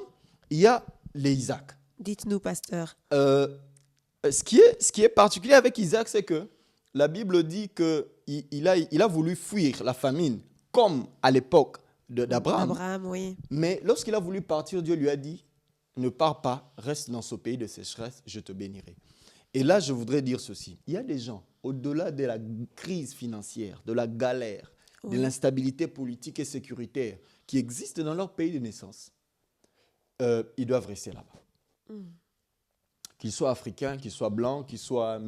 il y a les Isaac. Dites-nous, pasteur. Ce qui est particulier avec Isaac, c'est que la Bible dit qu'il a voulu fuir la famine, comme à l'époque d'Abraham. Abraham, oui. Mais lorsqu'il a voulu partir, Dieu lui a dit, ne pars pas, reste dans ce pays de sécheresse, je te bénirai. Et là, je voudrais dire ceci. Il y a des gens, au-delà de la crise financière, de la galère, de l'instabilité politique et sécuritaire qui existent dans leur pays de naissance, ils doivent rester là-bas. Qu'ils soient africains, qu'ils soient blancs, qu'ils soient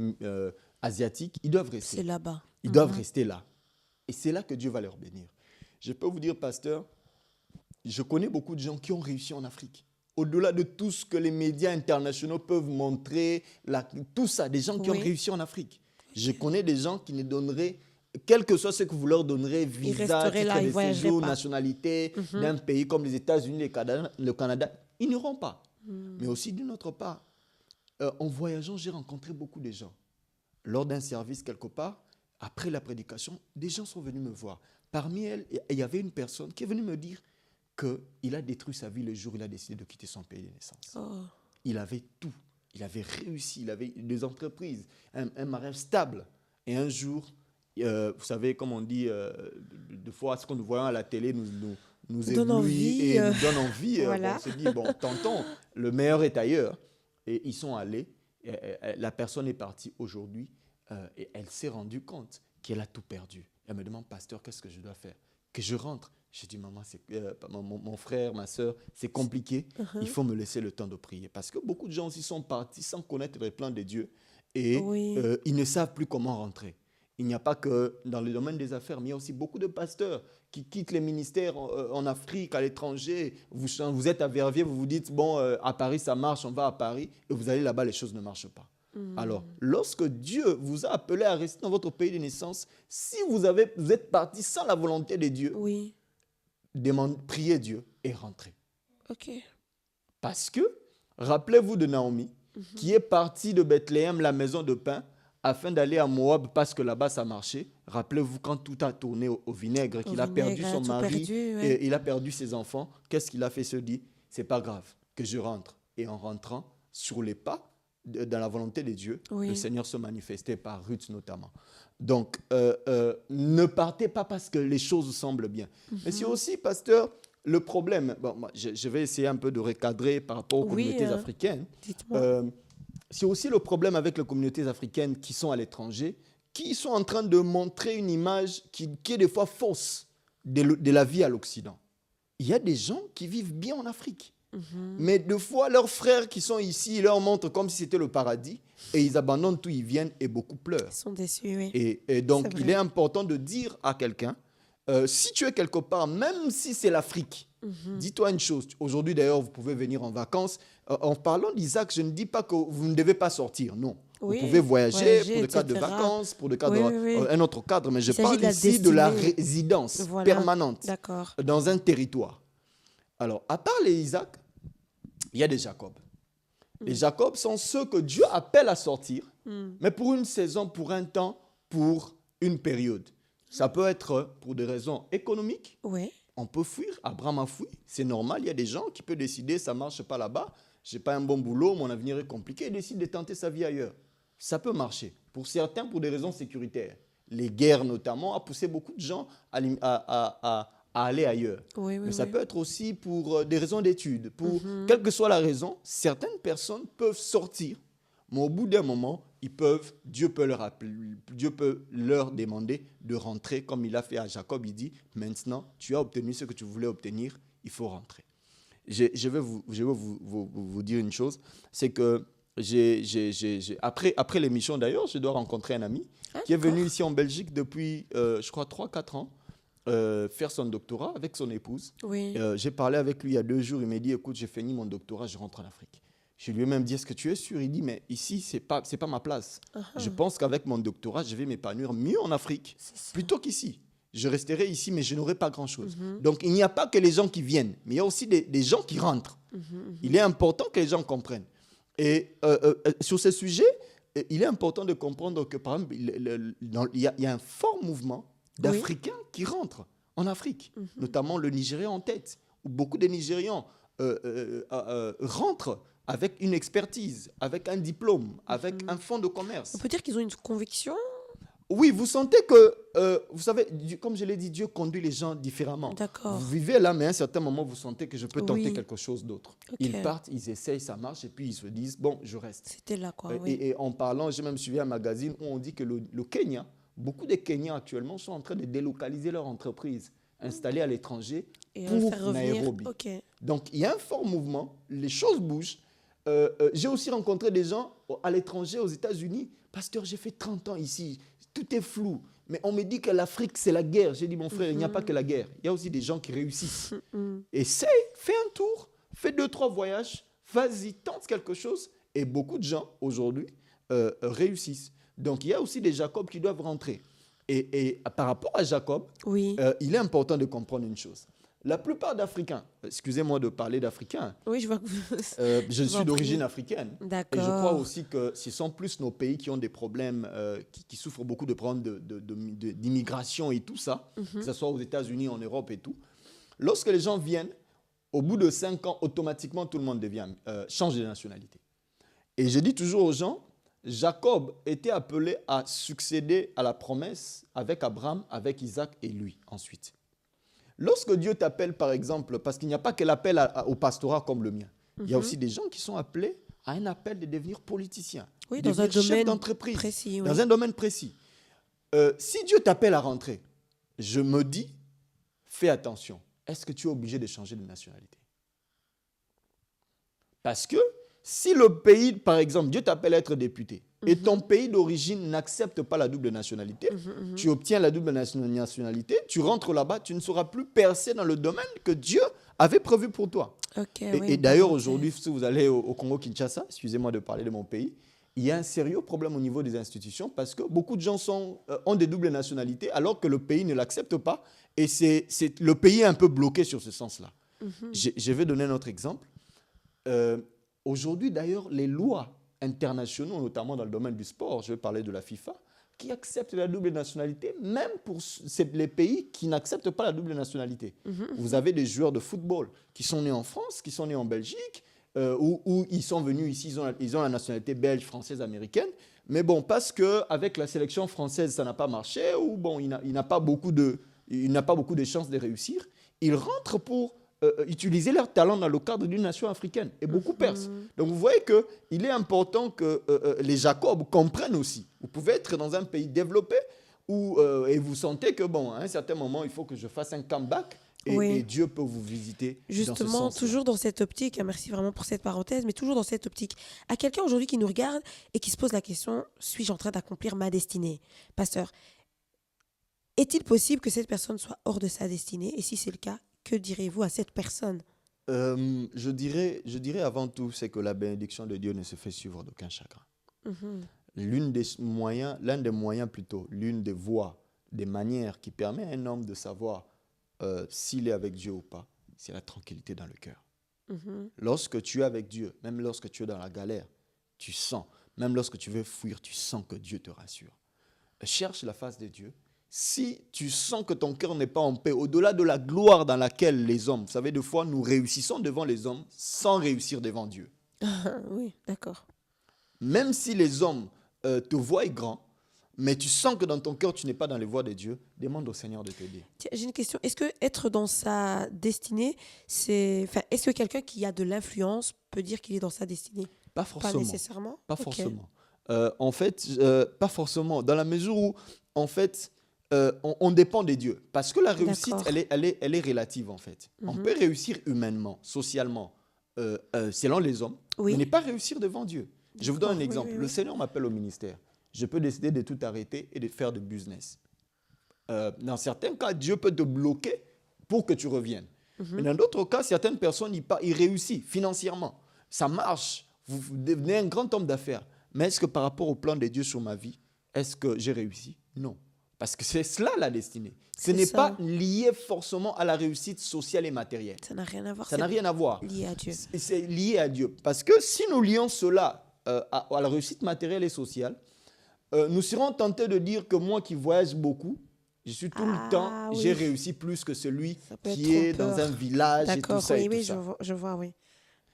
asiatiques, ils doivent rester. C'est là-bas. Ils doivent rester là. Et c'est là que Dieu va leur bénir. Je peux vous dire, pasteur, je connais beaucoup de gens qui ont réussi en Afrique. Au-delà de tout ce que les médias internationaux peuvent montrer, tout ça, des gens qui ont réussi en Afrique. Je connais des gens qui ne donneraient, quel que soit ce que vous leur donnerez, visa, titre de séjour, nationalité d'un pays comme les États-Unis, le Canada, ils n'iront pas. Mais aussi, d'une autre part, en voyageant, j'ai rencontré beaucoup de gens. Lors d'un service quelque part, après la prédication, des gens sont venus me voir. Parmi elles, il y avait une personne qui est venue me dire qu'il a détruit sa vie le jour où il a décidé de quitter son pays de naissance. Oh. Il avait tout. Il avait réussi, il avait des entreprises, un mariage stable. Et un jour, vous savez, comme on dit, des fois, ce que nous voyons à la télé nous éblouit et nous donne envie. Voilà. On se dit, bon, tonton, le meilleur est ailleurs. Et ils sont allés. La personne est partie aujourd'hui et elle s'est rendue compte qu'elle a tout perdu. Elle me demande, pasteur, qu'est-ce que je dois faire? Que je rentre. J'ai dit, maman, mon frère, ma soeur, c'est compliqué. Il faut me laisser le temps de prier. Parce que beaucoup de gens aussi sont partis sans connaître les plans de Dieu. Et ils ne savent plus comment rentrer. Il n'y a pas que dans le domaine des affaires, mais il y a aussi beaucoup de pasteurs qui quittent les ministères en Afrique, à l'étranger. Vous êtes à Verviers, vous vous dites, bon, à Paris, ça marche, on va à Paris. Et vous allez là-bas, les choses ne marchent pas. Alors, lorsque Dieu vous a appelé à rester dans votre pays de naissance, si vous êtes parti sans la volonté de Dieu, priez Dieu et rentrez. Ok. Parce que, rappelez-vous de Naomi, qui est partie de Bethléem, la maison de pain, afin d'aller à Moab parce que là-bas ça marchait. Rappelez-vous quand tout a tourné au vinaigre, qu'il a perdu son mari, et il a perdu ses enfants. Qu'est-ce qu'il a fait? Se dit, c'est pas grave que je rentre. Et en rentrant sur les pas, dans la volonté de Dieu, le Seigneur se manifestait par Ruth notamment. Donc, ne partez pas parce que les choses semblent bien. Mais c'est aussi, pasteur, le problème. Bon, moi, je vais essayer un peu de recadrer par rapport aux communautés africaines. Dites-moi. C'est aussi le problème avec les communautés africaines qui sont à l'étranger, qui sont en train de montrer une image qui est des fois fausse de la vie à l'Occident. Il y a des gens qui vivent bien en Afrique. Mais des fois, leurs frères qui sont ici, ils leur montrent comme si c'était le paradis et ils abandonnent tout, ils viennent et beaucoup pleurent. Ils sont déçus, oui. Et donc, il est important de dire à quelqu'un, si tu es quelque part, même si c'est l'Afrique, dis-toi une chose. Aujourd'hui, d'ailleurs, vous pouvez venir en vacances. En parlant d'Isaac, je ne dis pas que vous ne devez pas sortir, non. Vous pouvez voyager pour le cadre de vacances, pour le cadre un autre cadre, mais je parle ici de la résidence permanente dans un territoire. Alors, à part les Isaac, il y a des Jacob. Les Jacob sont ceux que Dieu appelle à sortir, mais pour une saison, pour un temps, pour une période. Ça peut être pour des raisons économiques. Oui. On peut fuir. Abraham a fui. C'est normal. Il y a des gens qui peuvent décider, ça ne marche pas là-bas, je n'ai pas un bon boulot, mon avenir est compliqué, il décide de tenter sa vie ailleurs. Ça peut marcher. Pour certains, pour des raisons sécuritaires. Les guerres, notamment, a poussé beaucoup de gens à aller ailleurs. Oui, Mais ça peut être aussi pour des raisons d'études. Pour quelle que soit la raison, certaines personnes peuvent sortir, mais au bout d'un moment, Dieu peut leur demander de rentrer, comme il a fait à Jacob. Il dit, maintenant, tu as obtenu ce que tu voulais obtenir, il faut rentrer. Je vais vous dire une chose, c'est que après l'émission d'ailleurs, je dois rencontrer un ami qui est venu ici en Belgique depuis, je crois, 3-4 ans, faire son doctorat avec son épouse. Oui. J'ai parlé avec lui il y a 2 jours, il m'a dit, écoute, j'ai fini mon doctorat, je rentre en Afrique. Je lui ai même dit, est-ce que tu es sûr? Il dit, mais ici, c'est pas ma place. Je pense qu'avec mon doctorat, je vais m'épanouir mieux en Afrique, plutôt qu'ici. Je resterai ici, mais je n'aurai pas grand-chose. Donc, il n'y a pas que les gens qui viennent, mais il y a aussi des gens qui rentrent. Il est important que les gens comprennent. Et sur ce sujet, il est important de comprendre que, par exemple, il y a un fort mouvement d'Africains qui rentrent en Afrique, notamment le Nigeria en tête, où beaucoup de Nigérians rentrent avec une expertise, avec un diplôme, avec un fonds de commerce. On peut dire qu'ils ont une conviction. Oui, vous sentez que, vous savez, comme je l'ai dit, Dieu conduit les gens différemment. D'accord. Vous vivez là, mais à un certain moment, vous sentez que je peux tenter Oui. quelque chose d'autre. Ok. Ils partent, ils essayent, ça marche, et puis ils se disent, bon, je reste. C'était là, quoi. Oui. Et en parlant, j'ai même suivi un magazine où on dit que le Kenya, beaucoup de Kenyans actuellement sont en train de délocaliser leur entreprise, installée à l'étranger, Et pour faire revenir. Nairobi. Ok. Donc, il y a un fort mouvement, les choses bougent. J'ai aussi rencontré des gens à l'étranger, aux États-Unis. Pasteur, j'ai fait 30 ans ici, tout est flou. Mais on me dit que l'Afrique, c'est la guerre. J'ai dit, mon frère, il n'y a pas que la guerre. Il y a aussi des gens qui réussissent. Essaye, fais un tour, fais 2-3 voyages, vas-y, tente quelque chose. Et beaucoup de gens, aujourd'hui, réussissent. Donc, il y a aussi des Jacob qui doivent rentrer. Et par rapport à Jacob, Oui. il est important de comprendre une chose. La plupart d'Africains, excusez-moi de parler d'Africains, Oui, je vois que je suis d'origine africaine. D'accord. Et je crois aussi que ce sont plus nos pays qui ont des problèmes, qui souffrent beaucoup de problèmes d'immigration et tout ça, que ce soit aux États-Unis, en Europe et tout. Lorsque les gens viennent, au bout de 5 ans, automatiquement, tout le monde change de nationalité. Et je dis toujours aux gens, Jacob était appelé à succéder à la promesse avec Abraham, avec Isaac et lui ensuite. Lorsque Dieu t'appelle, par exemple, parce qu'il n'y a pas que l'appel au pastorat comme le mien, il y a aussi des gens qui sont appelés à un appel de devenir politicien, Oui, de dans un devenir chef domaine d'entreprise, précis. Oui. dans un domaine précis. Si Dieu t'appelle à rentrer, je me dis, fais attention, est-ce que tu es obligé de changer de nationalité? Parce que si le pays, par exemple, Dieu t'appelle à être député, et ton pays d'origine n'accepte pas la double nationalité, tu obtiens la double nationalité, tu rentres là-bas, tu ne seras plus percé dans le domaine que Dieu avait prévu pour toi. Okay, et d'ailleurs, aujourd'hui, si vous allez au Congo-Kinshasa, excusez-moi de parler de mon pays, il y a un sérieux problème au niveau des institutions parce que beaucoup de gens ont des doubles nationalités alors que le pays ne l'accepte pas et le pays est un peu bloqué sur ce sens-là. Je vais donner un autre exemple. Aujourd'hui, d'ailleurs, les lois internationaux, notamment dans le domaine du sport, je vais parler de la FIFA, qui acceptent la double nationalité, même pour les pays qui n'acceptent pas la double nationalité. Vous avez des joueurs de football qui sont nés en France, qui sont nés en Belgique, où ils sont venus ici, ils ont la nationalité belge, française, américaine, mais bon, parce qu'avec la sélection française, ça n'a pas marché, ou bon, il n'a pas beaucoup de chances de réussir, ils rentrent pour utiliser leur talent dans le cadre d'une nation africaine. Et beaucoup percent. Donc vous voyez qu'il est important que les Jacob comprennent aussi. Vous pouvez être dans un pays développé et vous sentez que, bon, à un certain moment, il faut que je fasse un comeback et Dieu peut vous visiter. Justement, dans ce toujours dans cette optique, merci vraiment pour cette parenthèse, mais toujours dans cette optique. À quelqu'un aujourd'hui qui nous regarde et qui se pose la question, suis-je en train d'accomplir ma destinée? Pasteur, est-il possible que cette personne soit hors de sa destinée? Et si c'est le cas, que direz-vous à cette personne? Je dirais avant tout, c'est que la bénédiction de Dieu ne se fait suivre d'aucun chagrin. L'un des moyens plutôt, l'une des voies, des manières qui permet à un homme de savoir s'il est avec Dieu ou pas, c'est la tranquillité dans le cœur. Lorsque tu es avec Dieu, même lorsque tu es dans la galère, tu sens. Même lorsque tu veux fuir, tu sens que Dieu te rassure. Cherche la face de Dieu. Si tu sens que ton cœur n'est pas en paix, au-delà de la gloire dans laquelle les hommes, vous savez, des fois, nous réussissons devant les hommes sans réussir devant Dieu. Oui, d'accord. Même si les hommes te voient grand, mais tu sens que dans ton cœur, tu n'es pas dans les voies de Dieu, demande au Seigneur de t'aider. Tiens, j'ai une question. Est-ce que être dans sa destinée, est-ce que quelqu'un qui a de l'influence peut dire qu'il est dans sa destinée? Pas Pas forcément. nécessairement. Pas Ok. forcément. En fait, pas forcément. Dans la mesure où, en fait, on dépend de Dieu. Parce que la réussite, D'accord. elle est relative, en fait. On peut réussir humainement, socialement, selon les hommes, Oui. mais ne pas réussir devant Dieu. Je vous donne un Oui, exemple. oui, Le oui. Seigneur m'appelle au ministère. Je peux décider de tout arrêter et de faire du business. Dans certains cas, Dieu peut te bloquer pour que tu reviennes. Mais dans d'autres cas, certaines personnes, ils réussissent financièrement. Ça marche. Vous devenez un grand homme d'affaires. Mais est-ce que par rapport au plan de Dieu sur ma vie, est-ce que j'ai réussi? Non. Parce que c'est cela la destinée. Ce C'est n'est ça. pas lié forcément à la réussite sociale et matérielle. Ça n'a rien à voir. Ça n'a rien à voir. Lié à Dieu. C'est lié à Dieu. Parce que si nous lions cela à la réussite matérielle et sociale, nous serons tentés de dire que moi qui voyage beaucoup, je suis tout le temps, Oui. j'ai réussi plus que celui Ça peut qui être est dans trompeur. un village et tout D'accord. ça. Oui, et tout oui, ça. je vois, oui.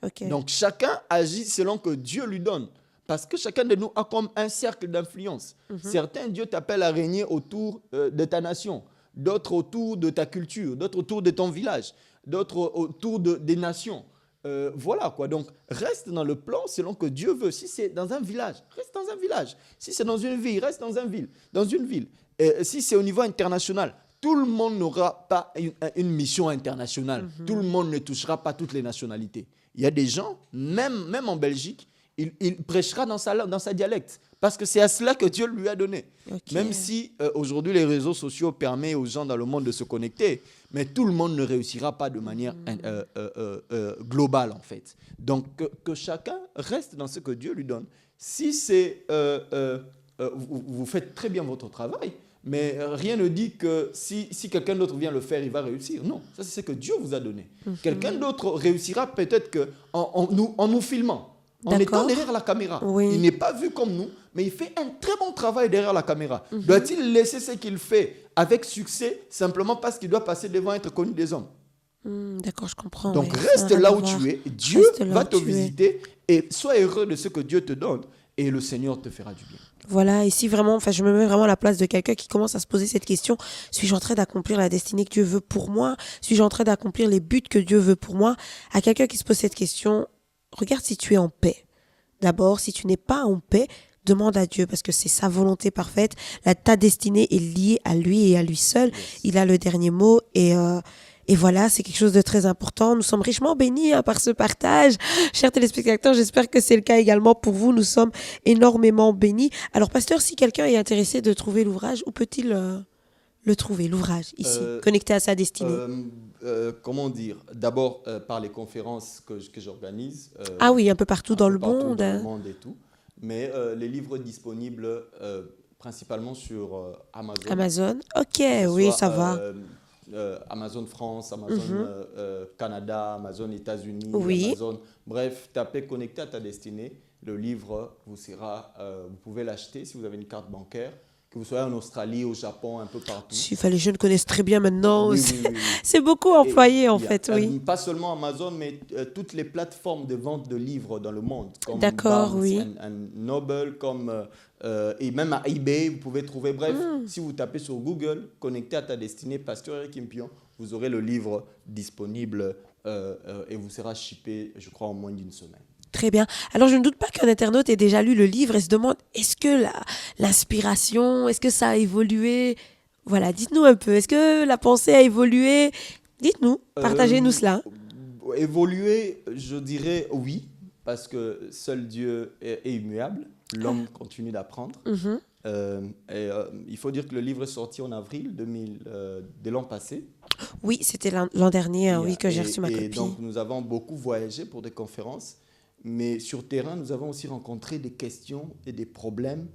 Ok. Donc chacun agit selon que Dieu lui donne. Parce que chacun de nous a comme un cercle d'influence. Certains, Dieu t'appelle à régner autour de ta nation, d'autres autour de ta culture, d'autres autour de ton village, d'autres autour des nations. Voilà quoi. Donc reste dans le plan selon que Dieu veut. Si c'est dans un village, reste dans un village. Si c'est dans une ville, reste dans une ville. Si c'est au niveau international, tout le monde n'aura pas une mission internationale. Tout le monde ne touchera pas toutes les nationalités. Il y a des gens, même en Belgique, il prêchera dans sa dialecte. Parce que c'est à cela que Dieu lui a donné. Ok. Même si aujourd'hui les réseaux sociaux permettent aux gens dans le monde de se connecter, mais tout le monde ne réussira pas de manière globale en fait. Donc que chacun reste dans ce que Dieu lui donne. Si c'est vous faites très bien votre travail, mais rien ne dit que si quelqu'un d'autre vient le faire, il va réussir. Non, ça c'est ce que Dieu vous a donné. Quelqu'un d'autre réussira peut-être en nous filmant. En D'accord. étant derrière la caméra. Oui. Il n'est pas vu comme nous, mais il fait un très bon travail derrière la caméra. Doit-il laisser ce qu'il fait avec succès simplement parce qu'il doit passer devant être connu des hommes? D'accord, je comprends. Donc oui. reste Ça n'a là rien où à voir. tu es. Dieu Reste là va où te tu es. visiter et sois heureux de ce que Dieu te donne et le Seigneur te fera du bien. Voilà, et si vraiment, je me mets vraiment à la place de quelqu'un qui commence à se poser cette question, suis-je en train d'accomplir la destinée que Dieu veut pour moi? Suis-je en train d'accomplir les buts que Dieu veut pour moi? À quelqu'un qui se pose cette question, regarde si tu es en paix. D'abord, si tu n'es pas en paix, demande à Dieu parce que c'est sa volonté parfaite. Ta destinée est liée à lui et à lui seul. Il a le dernier mot et voilà, c'est quelque chose de très important. Nous sommes richement bénis par ce partage. Chers téléspectateurs, j'espère que c'est le cas également pour vous. Nous sommes énormément bénis. Alors, pasteur, si quelqu'un est intéressé de trouver l'ouvrage, où peut-il le trouver, l'ouvrage, ici, connecté à sa destinée? Comment dire? D'abord, par les conférences que j'organise. Ah oui, un peu partout dans le partout monde. dans le monde et tout. Mais les livres disponibles principalement sur Amazon. Amazon, ok, Que ce oui, soit, ça va. Amazon France, Amazon Canada, Amazon États-Unis, Oui. Amazon. Bref, tapez connecté à ta destinée. Le livre vous pouvez l'acheter si vous avez une carte bancaire. Que vous soyez en Australie, au Japon, un peu partout. Les jeunes connaissent très bien maintenant. Oui, c'est oui, oui. c'est beaucoup employé Et en il y a, fait, oui. Pas seulement Amazon, mais toutes les plateformes de vente de livres dans le monde. Comme D'accord, Barnes oui. and Noble, et même à eBay, vous pouvez trouver. Bref, si vous tapez sur Google, connecté à ta destinée, Pasteur Eric Impion, vous aurez le livre disponible et vous sera shippé, je crois, en moins d'une semaine. Très bien. Alors, je ne doute pas qu'un internaute ait déjà lu le livre et se demande, est-ce que l'inspiration, est-ce que ça a évolué? Voilà, dites-nous un peu. Est-ce que la pensée a évolué? Dites-nous, partagez-nous cela. Évoluer, je dirais oui, parce que seul Dieu est immuable. L'homme continue d'apprendre. Il faut dire que le livre est sorti en avril de l'an passé. Oui, c'était l'an dernier, oui, que j'ai reçu ma copie. Et donc, nous avons beaucoup voyagé pour des conférences. Mais sur terrain, nous avons aussi rencontré des questions et des problèmes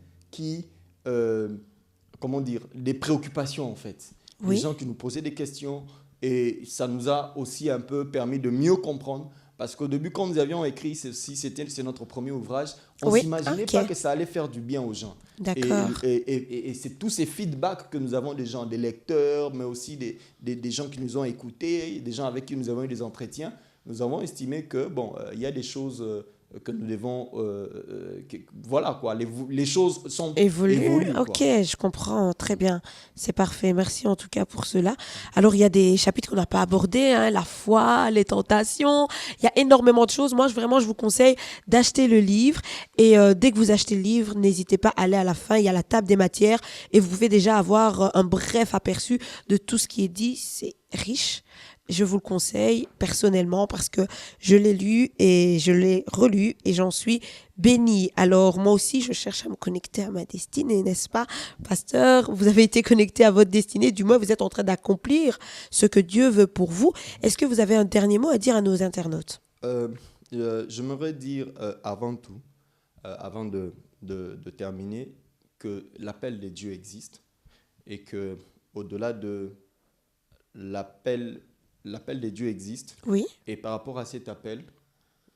des préoccupations en fait. Oui. Des gens qui nous posaient des questions et ça nous a aussi un peu permis de mieux comprendre Parce qu'au début, quand nous avions écrit ceci, c'est notre premier ouvrage, on ne Oui, s'imaginait ok. pas que ça allait faire du bien aux gens. D'accord. Et c'est tous ces feedbacks que nous avons des gens, des lecteurs, mais aussi des gens qui nous ont écoutés, des gens avec qui nous avons eu des entretiens. Nous avons estimé que, bon, il y a des choses que nous devons... voilà, quoi, les choses sont Évolue. quoi. Ok, je comprends très bien. C'est parfait. Merci en tout cas pour cela. Alors, il y a des chapitres qu'on n'a pas abordés, hein, la foi, les tentations. Il y a énormément de choses. Moi, je vous conseille d'acheter le livre. Et dès que vous achetez le livre, n'hésitez pas à aller à la fin. Il y a la table des matières. Et vous pouvez déjà avoir un bref aperçu de tout ce qui est dit. C'est riche. Je vous le conseille personnellement parce que je l'ai lu et je l'ai relu et j'en suis bénie. Alors moi aussi, je cherche à me connecter à ma destinée, n'est-ce pas, pasteur? Vous avez été connecté à votre destinée, du moins vous êtes en train d'accomplir ce que Dieu veut pour vous. Est-ce que vous avez un dernier mot à dire à nos internautes? J'aimerais dire avant tout, avant de terminer, que l'appel de Dieu existe et que au-delà de l'appel de Dieu existe. Oui. Et par rapport à cet appel,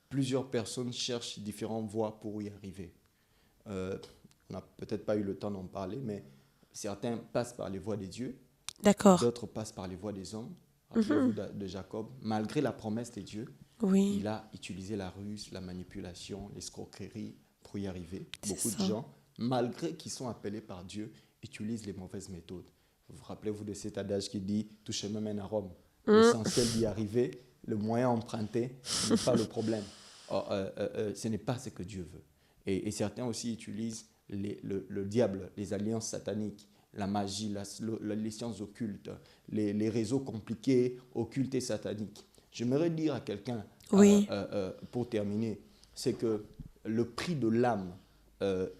plusieurs personnes cherchent différentes voies pour y arriver. On n'a peut-être pas eu le temps d'en parler, mais certains passent par les voies de Dieu, D'accord. d'autres passent par les voies des hommes. Rappelez-vous de Jacob, malgré la promesse de Dieu, Oui. il a utilisé la ruse, la manipulation, l'escroquerie pour y arriver. C'est Beaucoup ça. de gens, malgré qu'ils sont appelés par Dieu, utilisent les mauvaises méthodes. Vous rappelez-vous de cet adage qui dit « tout chemin mène à Rome ». L'essentiel d'y arriver, le moyen emprunté n'est pas le problème. Ce n'est pas ce que Dieu veut. Et certains aussi utilisent le diable, les alliances sataniques, la magie, les sciences occultes, les réseaux compliqués, occultes et sataniques. J'aimerais dire à quelqu'un, Oui. pour terminer, c'est que le prix de l'âme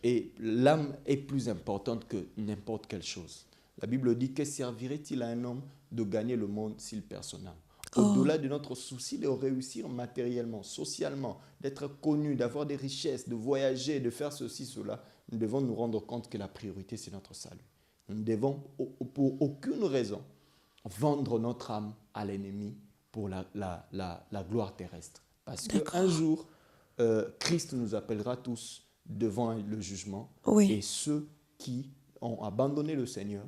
est plus importante que n'importe quelle chose. La Bible dit, que servirait-il à un homme de gagner le monde s'il perd son âme? Au-delà de notre souci de réussir matériellement, socialement, d'être connu, d'avoir des richesses, de voyager, de faire ceci, cela, nous devons nous rendre compte que la priorité, c'est notre salut. Nous ne devons, pour aucune raison, vendre notre âme à l'ennemi pour la gloire terrestre. Parce qu'un jour, Christ nous appellera tous devant le jugement. Oui. Et ceux qui ont abandonné le Seigneur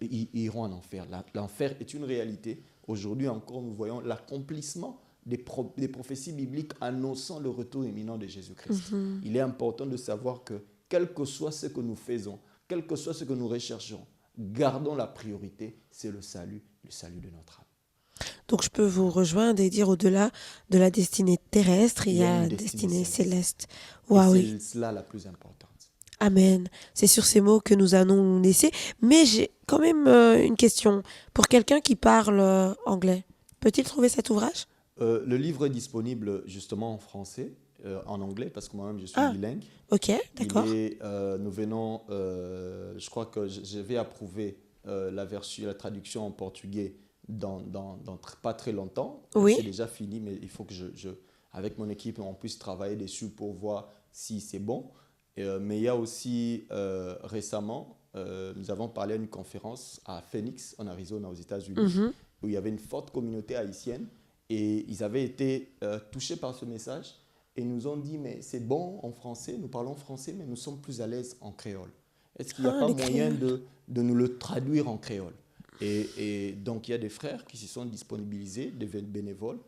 iront en enfer. L'enfer est une réalité. Aujourd'hui encore, nous voyons l'accomplissement des prophéties bibliques annonçant le retour imminent de Jésus-Christ. Il est important de savoir que, quel que soit ce que nous faisons, quel que soit ce que nous recherchons, gardons la priorité, c'est le salut de notre âme. Donc je peux vous rejoindre et dire au-delà de la destinée terrestre, il y a une la destinée céleste. Wow, oui. C'est cela la plus importante. Amen. C'est sur ces mots que nous allons nous laisser. Mais j'ai quand même une question. Pour quelqu'un qui parle anglais, peut-il trouver cet ouvrage? Le livre est disponible justement en français, en anglais, parce que moi-même je suis bilingue. Ok, d'accord. Nous venons, je crois que je vais approuver la traduction en portugais dans pas très longtemps. Oui. C'est déjà fini, mais il faut que avec mon équipe, on puisse travailler dessus pour voir si c'est bon. Mais il y a aussi récemment, nous avons parlé à une conférence à Phoenix, en Arizona, aux États-Unis, où il y avait une forte communauté haïtienne et ils avaient été touchés par ce message et nous ont dit, mais c'est bon en français, nous parlons français, mais nous sommes plus à l'aise en créole. Est-ce qu'il n'y a pas moyen de nous le traduire en créole? Et donc, il y a des frères qui se sont disponibilisés, des bénévoles,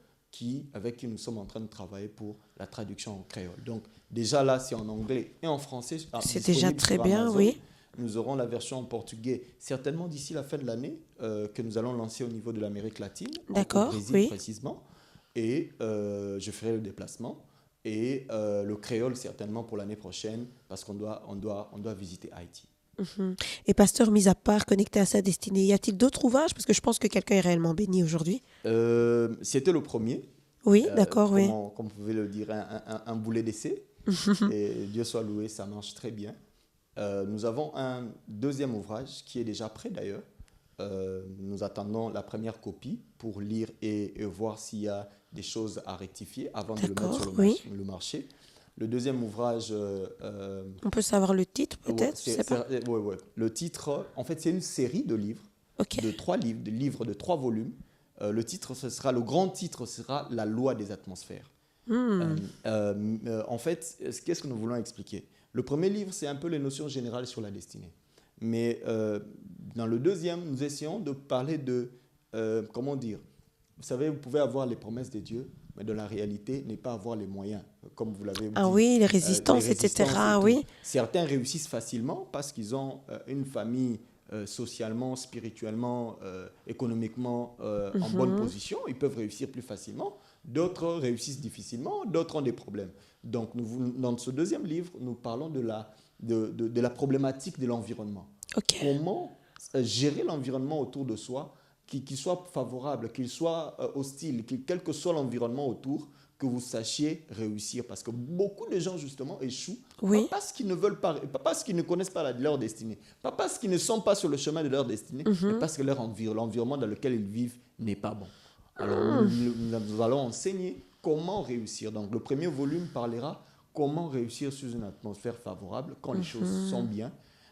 avec qui nous sommes en train de travailler pour la traduction en créole. Donc, déjà là, c'est en anglais et en français. C'est déjà très bien, Amazon. oui. Nous aurons la version en portugais, certainement d'ici la fin de l'année, que nous allons lancer au niveau de l'Amérique latine, au Brésil précisément. Et je ferai le déplacement. Et le créole, certainement pour l'année prochaine, parce qu'on doit visiter Haïti. Et pasteur, mis à part, connecté à sa destinée, y a-t-il d'autres ouvrages? Parce que je pense que quelqu'un est réellement béni aujourd'hui. C'était le premier. Oui, d'accord, oui. Comme vous pouvez le dire, un boulet d'essai. Et Dieu soit loué, ça marche très bien. Nous avons un deuxième ouvrage qui est déjà prêt d'ailleurs. Nous attendons la première copie pour lire et voir s'il y a des choses à rectifier avant de le mettre sur le marché. Le deuxième ouvrage... on peut savoir le titre peut-être? Oui. Le titre, en fait, c'est une série de livres, de 3 livres de 3 volumes le grand titre sera la loi des atmosphères. En fait, qu'est-ce que nous voulons expliquer? Le premier livre, c'est un peu les notions générales sur la destinée. Mais dans le deuxième, nous essayons de parler de, comment dire, vous savez, vous pouvez avoir les promesses de Dieu, mais de la réalité n'est pas avoir les moyens, comme vous l'avez dit. Ah oui, les résistances, etc. Oui. Certains réussissent facilement parce qu'ils ont une famille socialement, spirituellement, économiquement en bonne position. Ils peuvent réussir plus facilement. D'autres réussissent difficilement, d'autres ont des problèmes. Donc, dans ce deuxième livre, nous parlons de la problématique de l'environnement. Okay. Comment gérer l'environnement autour de soi, qu'il soit favorable, qu'il soit hostile, quel que soit l'environnement autour, que vous sachiez réussir. Parce que beaucoup de gens, justement, échouent, oui. Pas parce qu'ils ne veulent pas, pas parce qu'ils ne connaissent pas leur destinée, pas parce qu'ils ne sont pas sur le chemin de leur destinée, mais parce que l'environnement dans lequel ils vivent n'est pas bon. Alors, nous allons enseigner comment réussir. Donc, le premier volume parlera comment réussir sous une atmosphère favorable, quand les choses sont bien.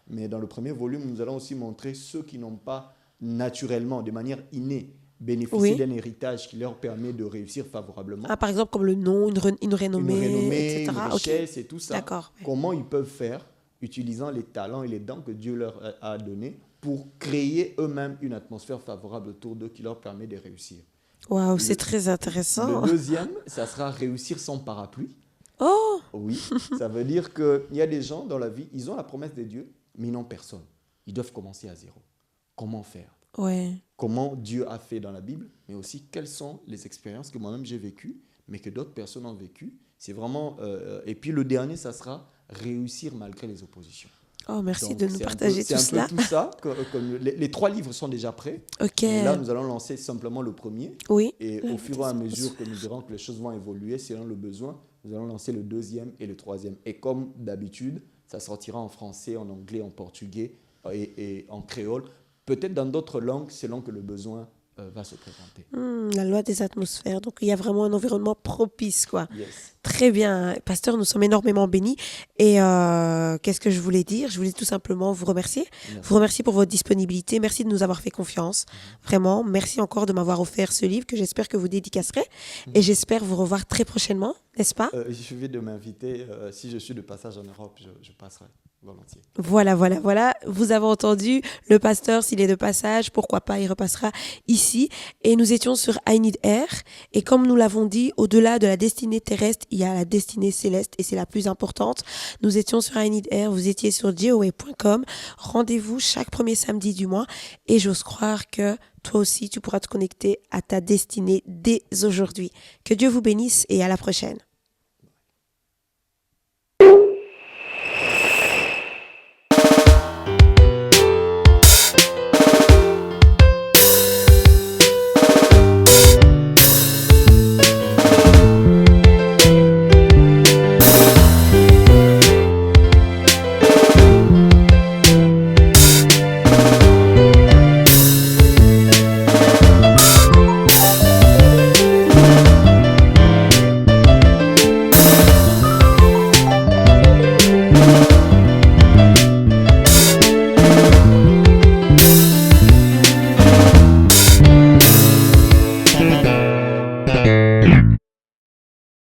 Mais dans le premier volume, nous allons aussi montrer ceux qui n'ont pas naturellement, de manière innée, bénéficié d'un héritage qui leur permet de réussir favorablement. Ah, par exemple, comme le nom, une renommée, etc. Une richesse et tout ça. D'accord. Comment ils peuvent faire, utilisant les talents et les dons que Dieu leur a donnés, pour créer eux-mêmes une atmosphère favorable autour d'eux qui leur permet de réussir. Waouh, c'est très intéressant. Le deuxième, ça sera réussir sans parapluie. Oh! Oui, ça veut dire qu'il y a des gens dans la vie, ils ont la promesse de Dieu, mais ils n'ont personne. Ils doivent commencer à zéro. Comment faire? Ouais. Comment Dieu a fait dans la Bible, mais aussi quelles sont les expériences que moi-même j'ai vécues, mais que d'autres personnes ont vécues. C'est vraiment... et puis le dernier, ça sera réussir malgré les oppositions. Oh, merci Donc, de nous partager tout cela. C'est un peu tout ça. Les 3 livres sont déjà prêts. Ok. Et là, nous allons lancer simplement le premier. Oui. Et au fur et à mesure que nous verrons que les choses vont évoluer selon le besoin, nous allons lancer le 2e et le 3e. Et comme d'habitude, ça sortira en français, en anglais, en portugais et en créole. Peut-être dans d'autres langues, selon que le besoin va se présenter. La loi des atmosphères. Donc, il y a vraiment un environnement propice, quoi. Yes. Très bien. Pasteur, nous sommes énormément bénis. Et qu'est-ce que je voulais dire? Je voulais tout simplement vous remercier. Merci. Vous remercier pour votre disponibilité. Merci de nous avoir fait confiance. Vraiment, merci encore de m'avoir offert ce livre que j'espère que vous dédicacerez. Et j'espère vous revoir très prochainement, n'est-ce pas? Je vais de m'inviter. Si je suis de passage en Europe, je passerai volontiers. Voilà. Vous avez entendu le pasteur, s'il est de passage, pourquoi pas, il repassera ici. Et nous étions sur I Need Air. Et comme nous l'avons dit, au-delà de la destinée terrestre, il y a la destinée céleste et c'est la plus importante. Nous étions sur I Need Air, vous étiez sur joaway.com. Rendez-vous chaque premier samedi du mois. Et j'ose croire que toi aussi, tu pourras te connecter à ta destinée dès aujourd'hui. Que Dieu vous bénisse et à la prochaine.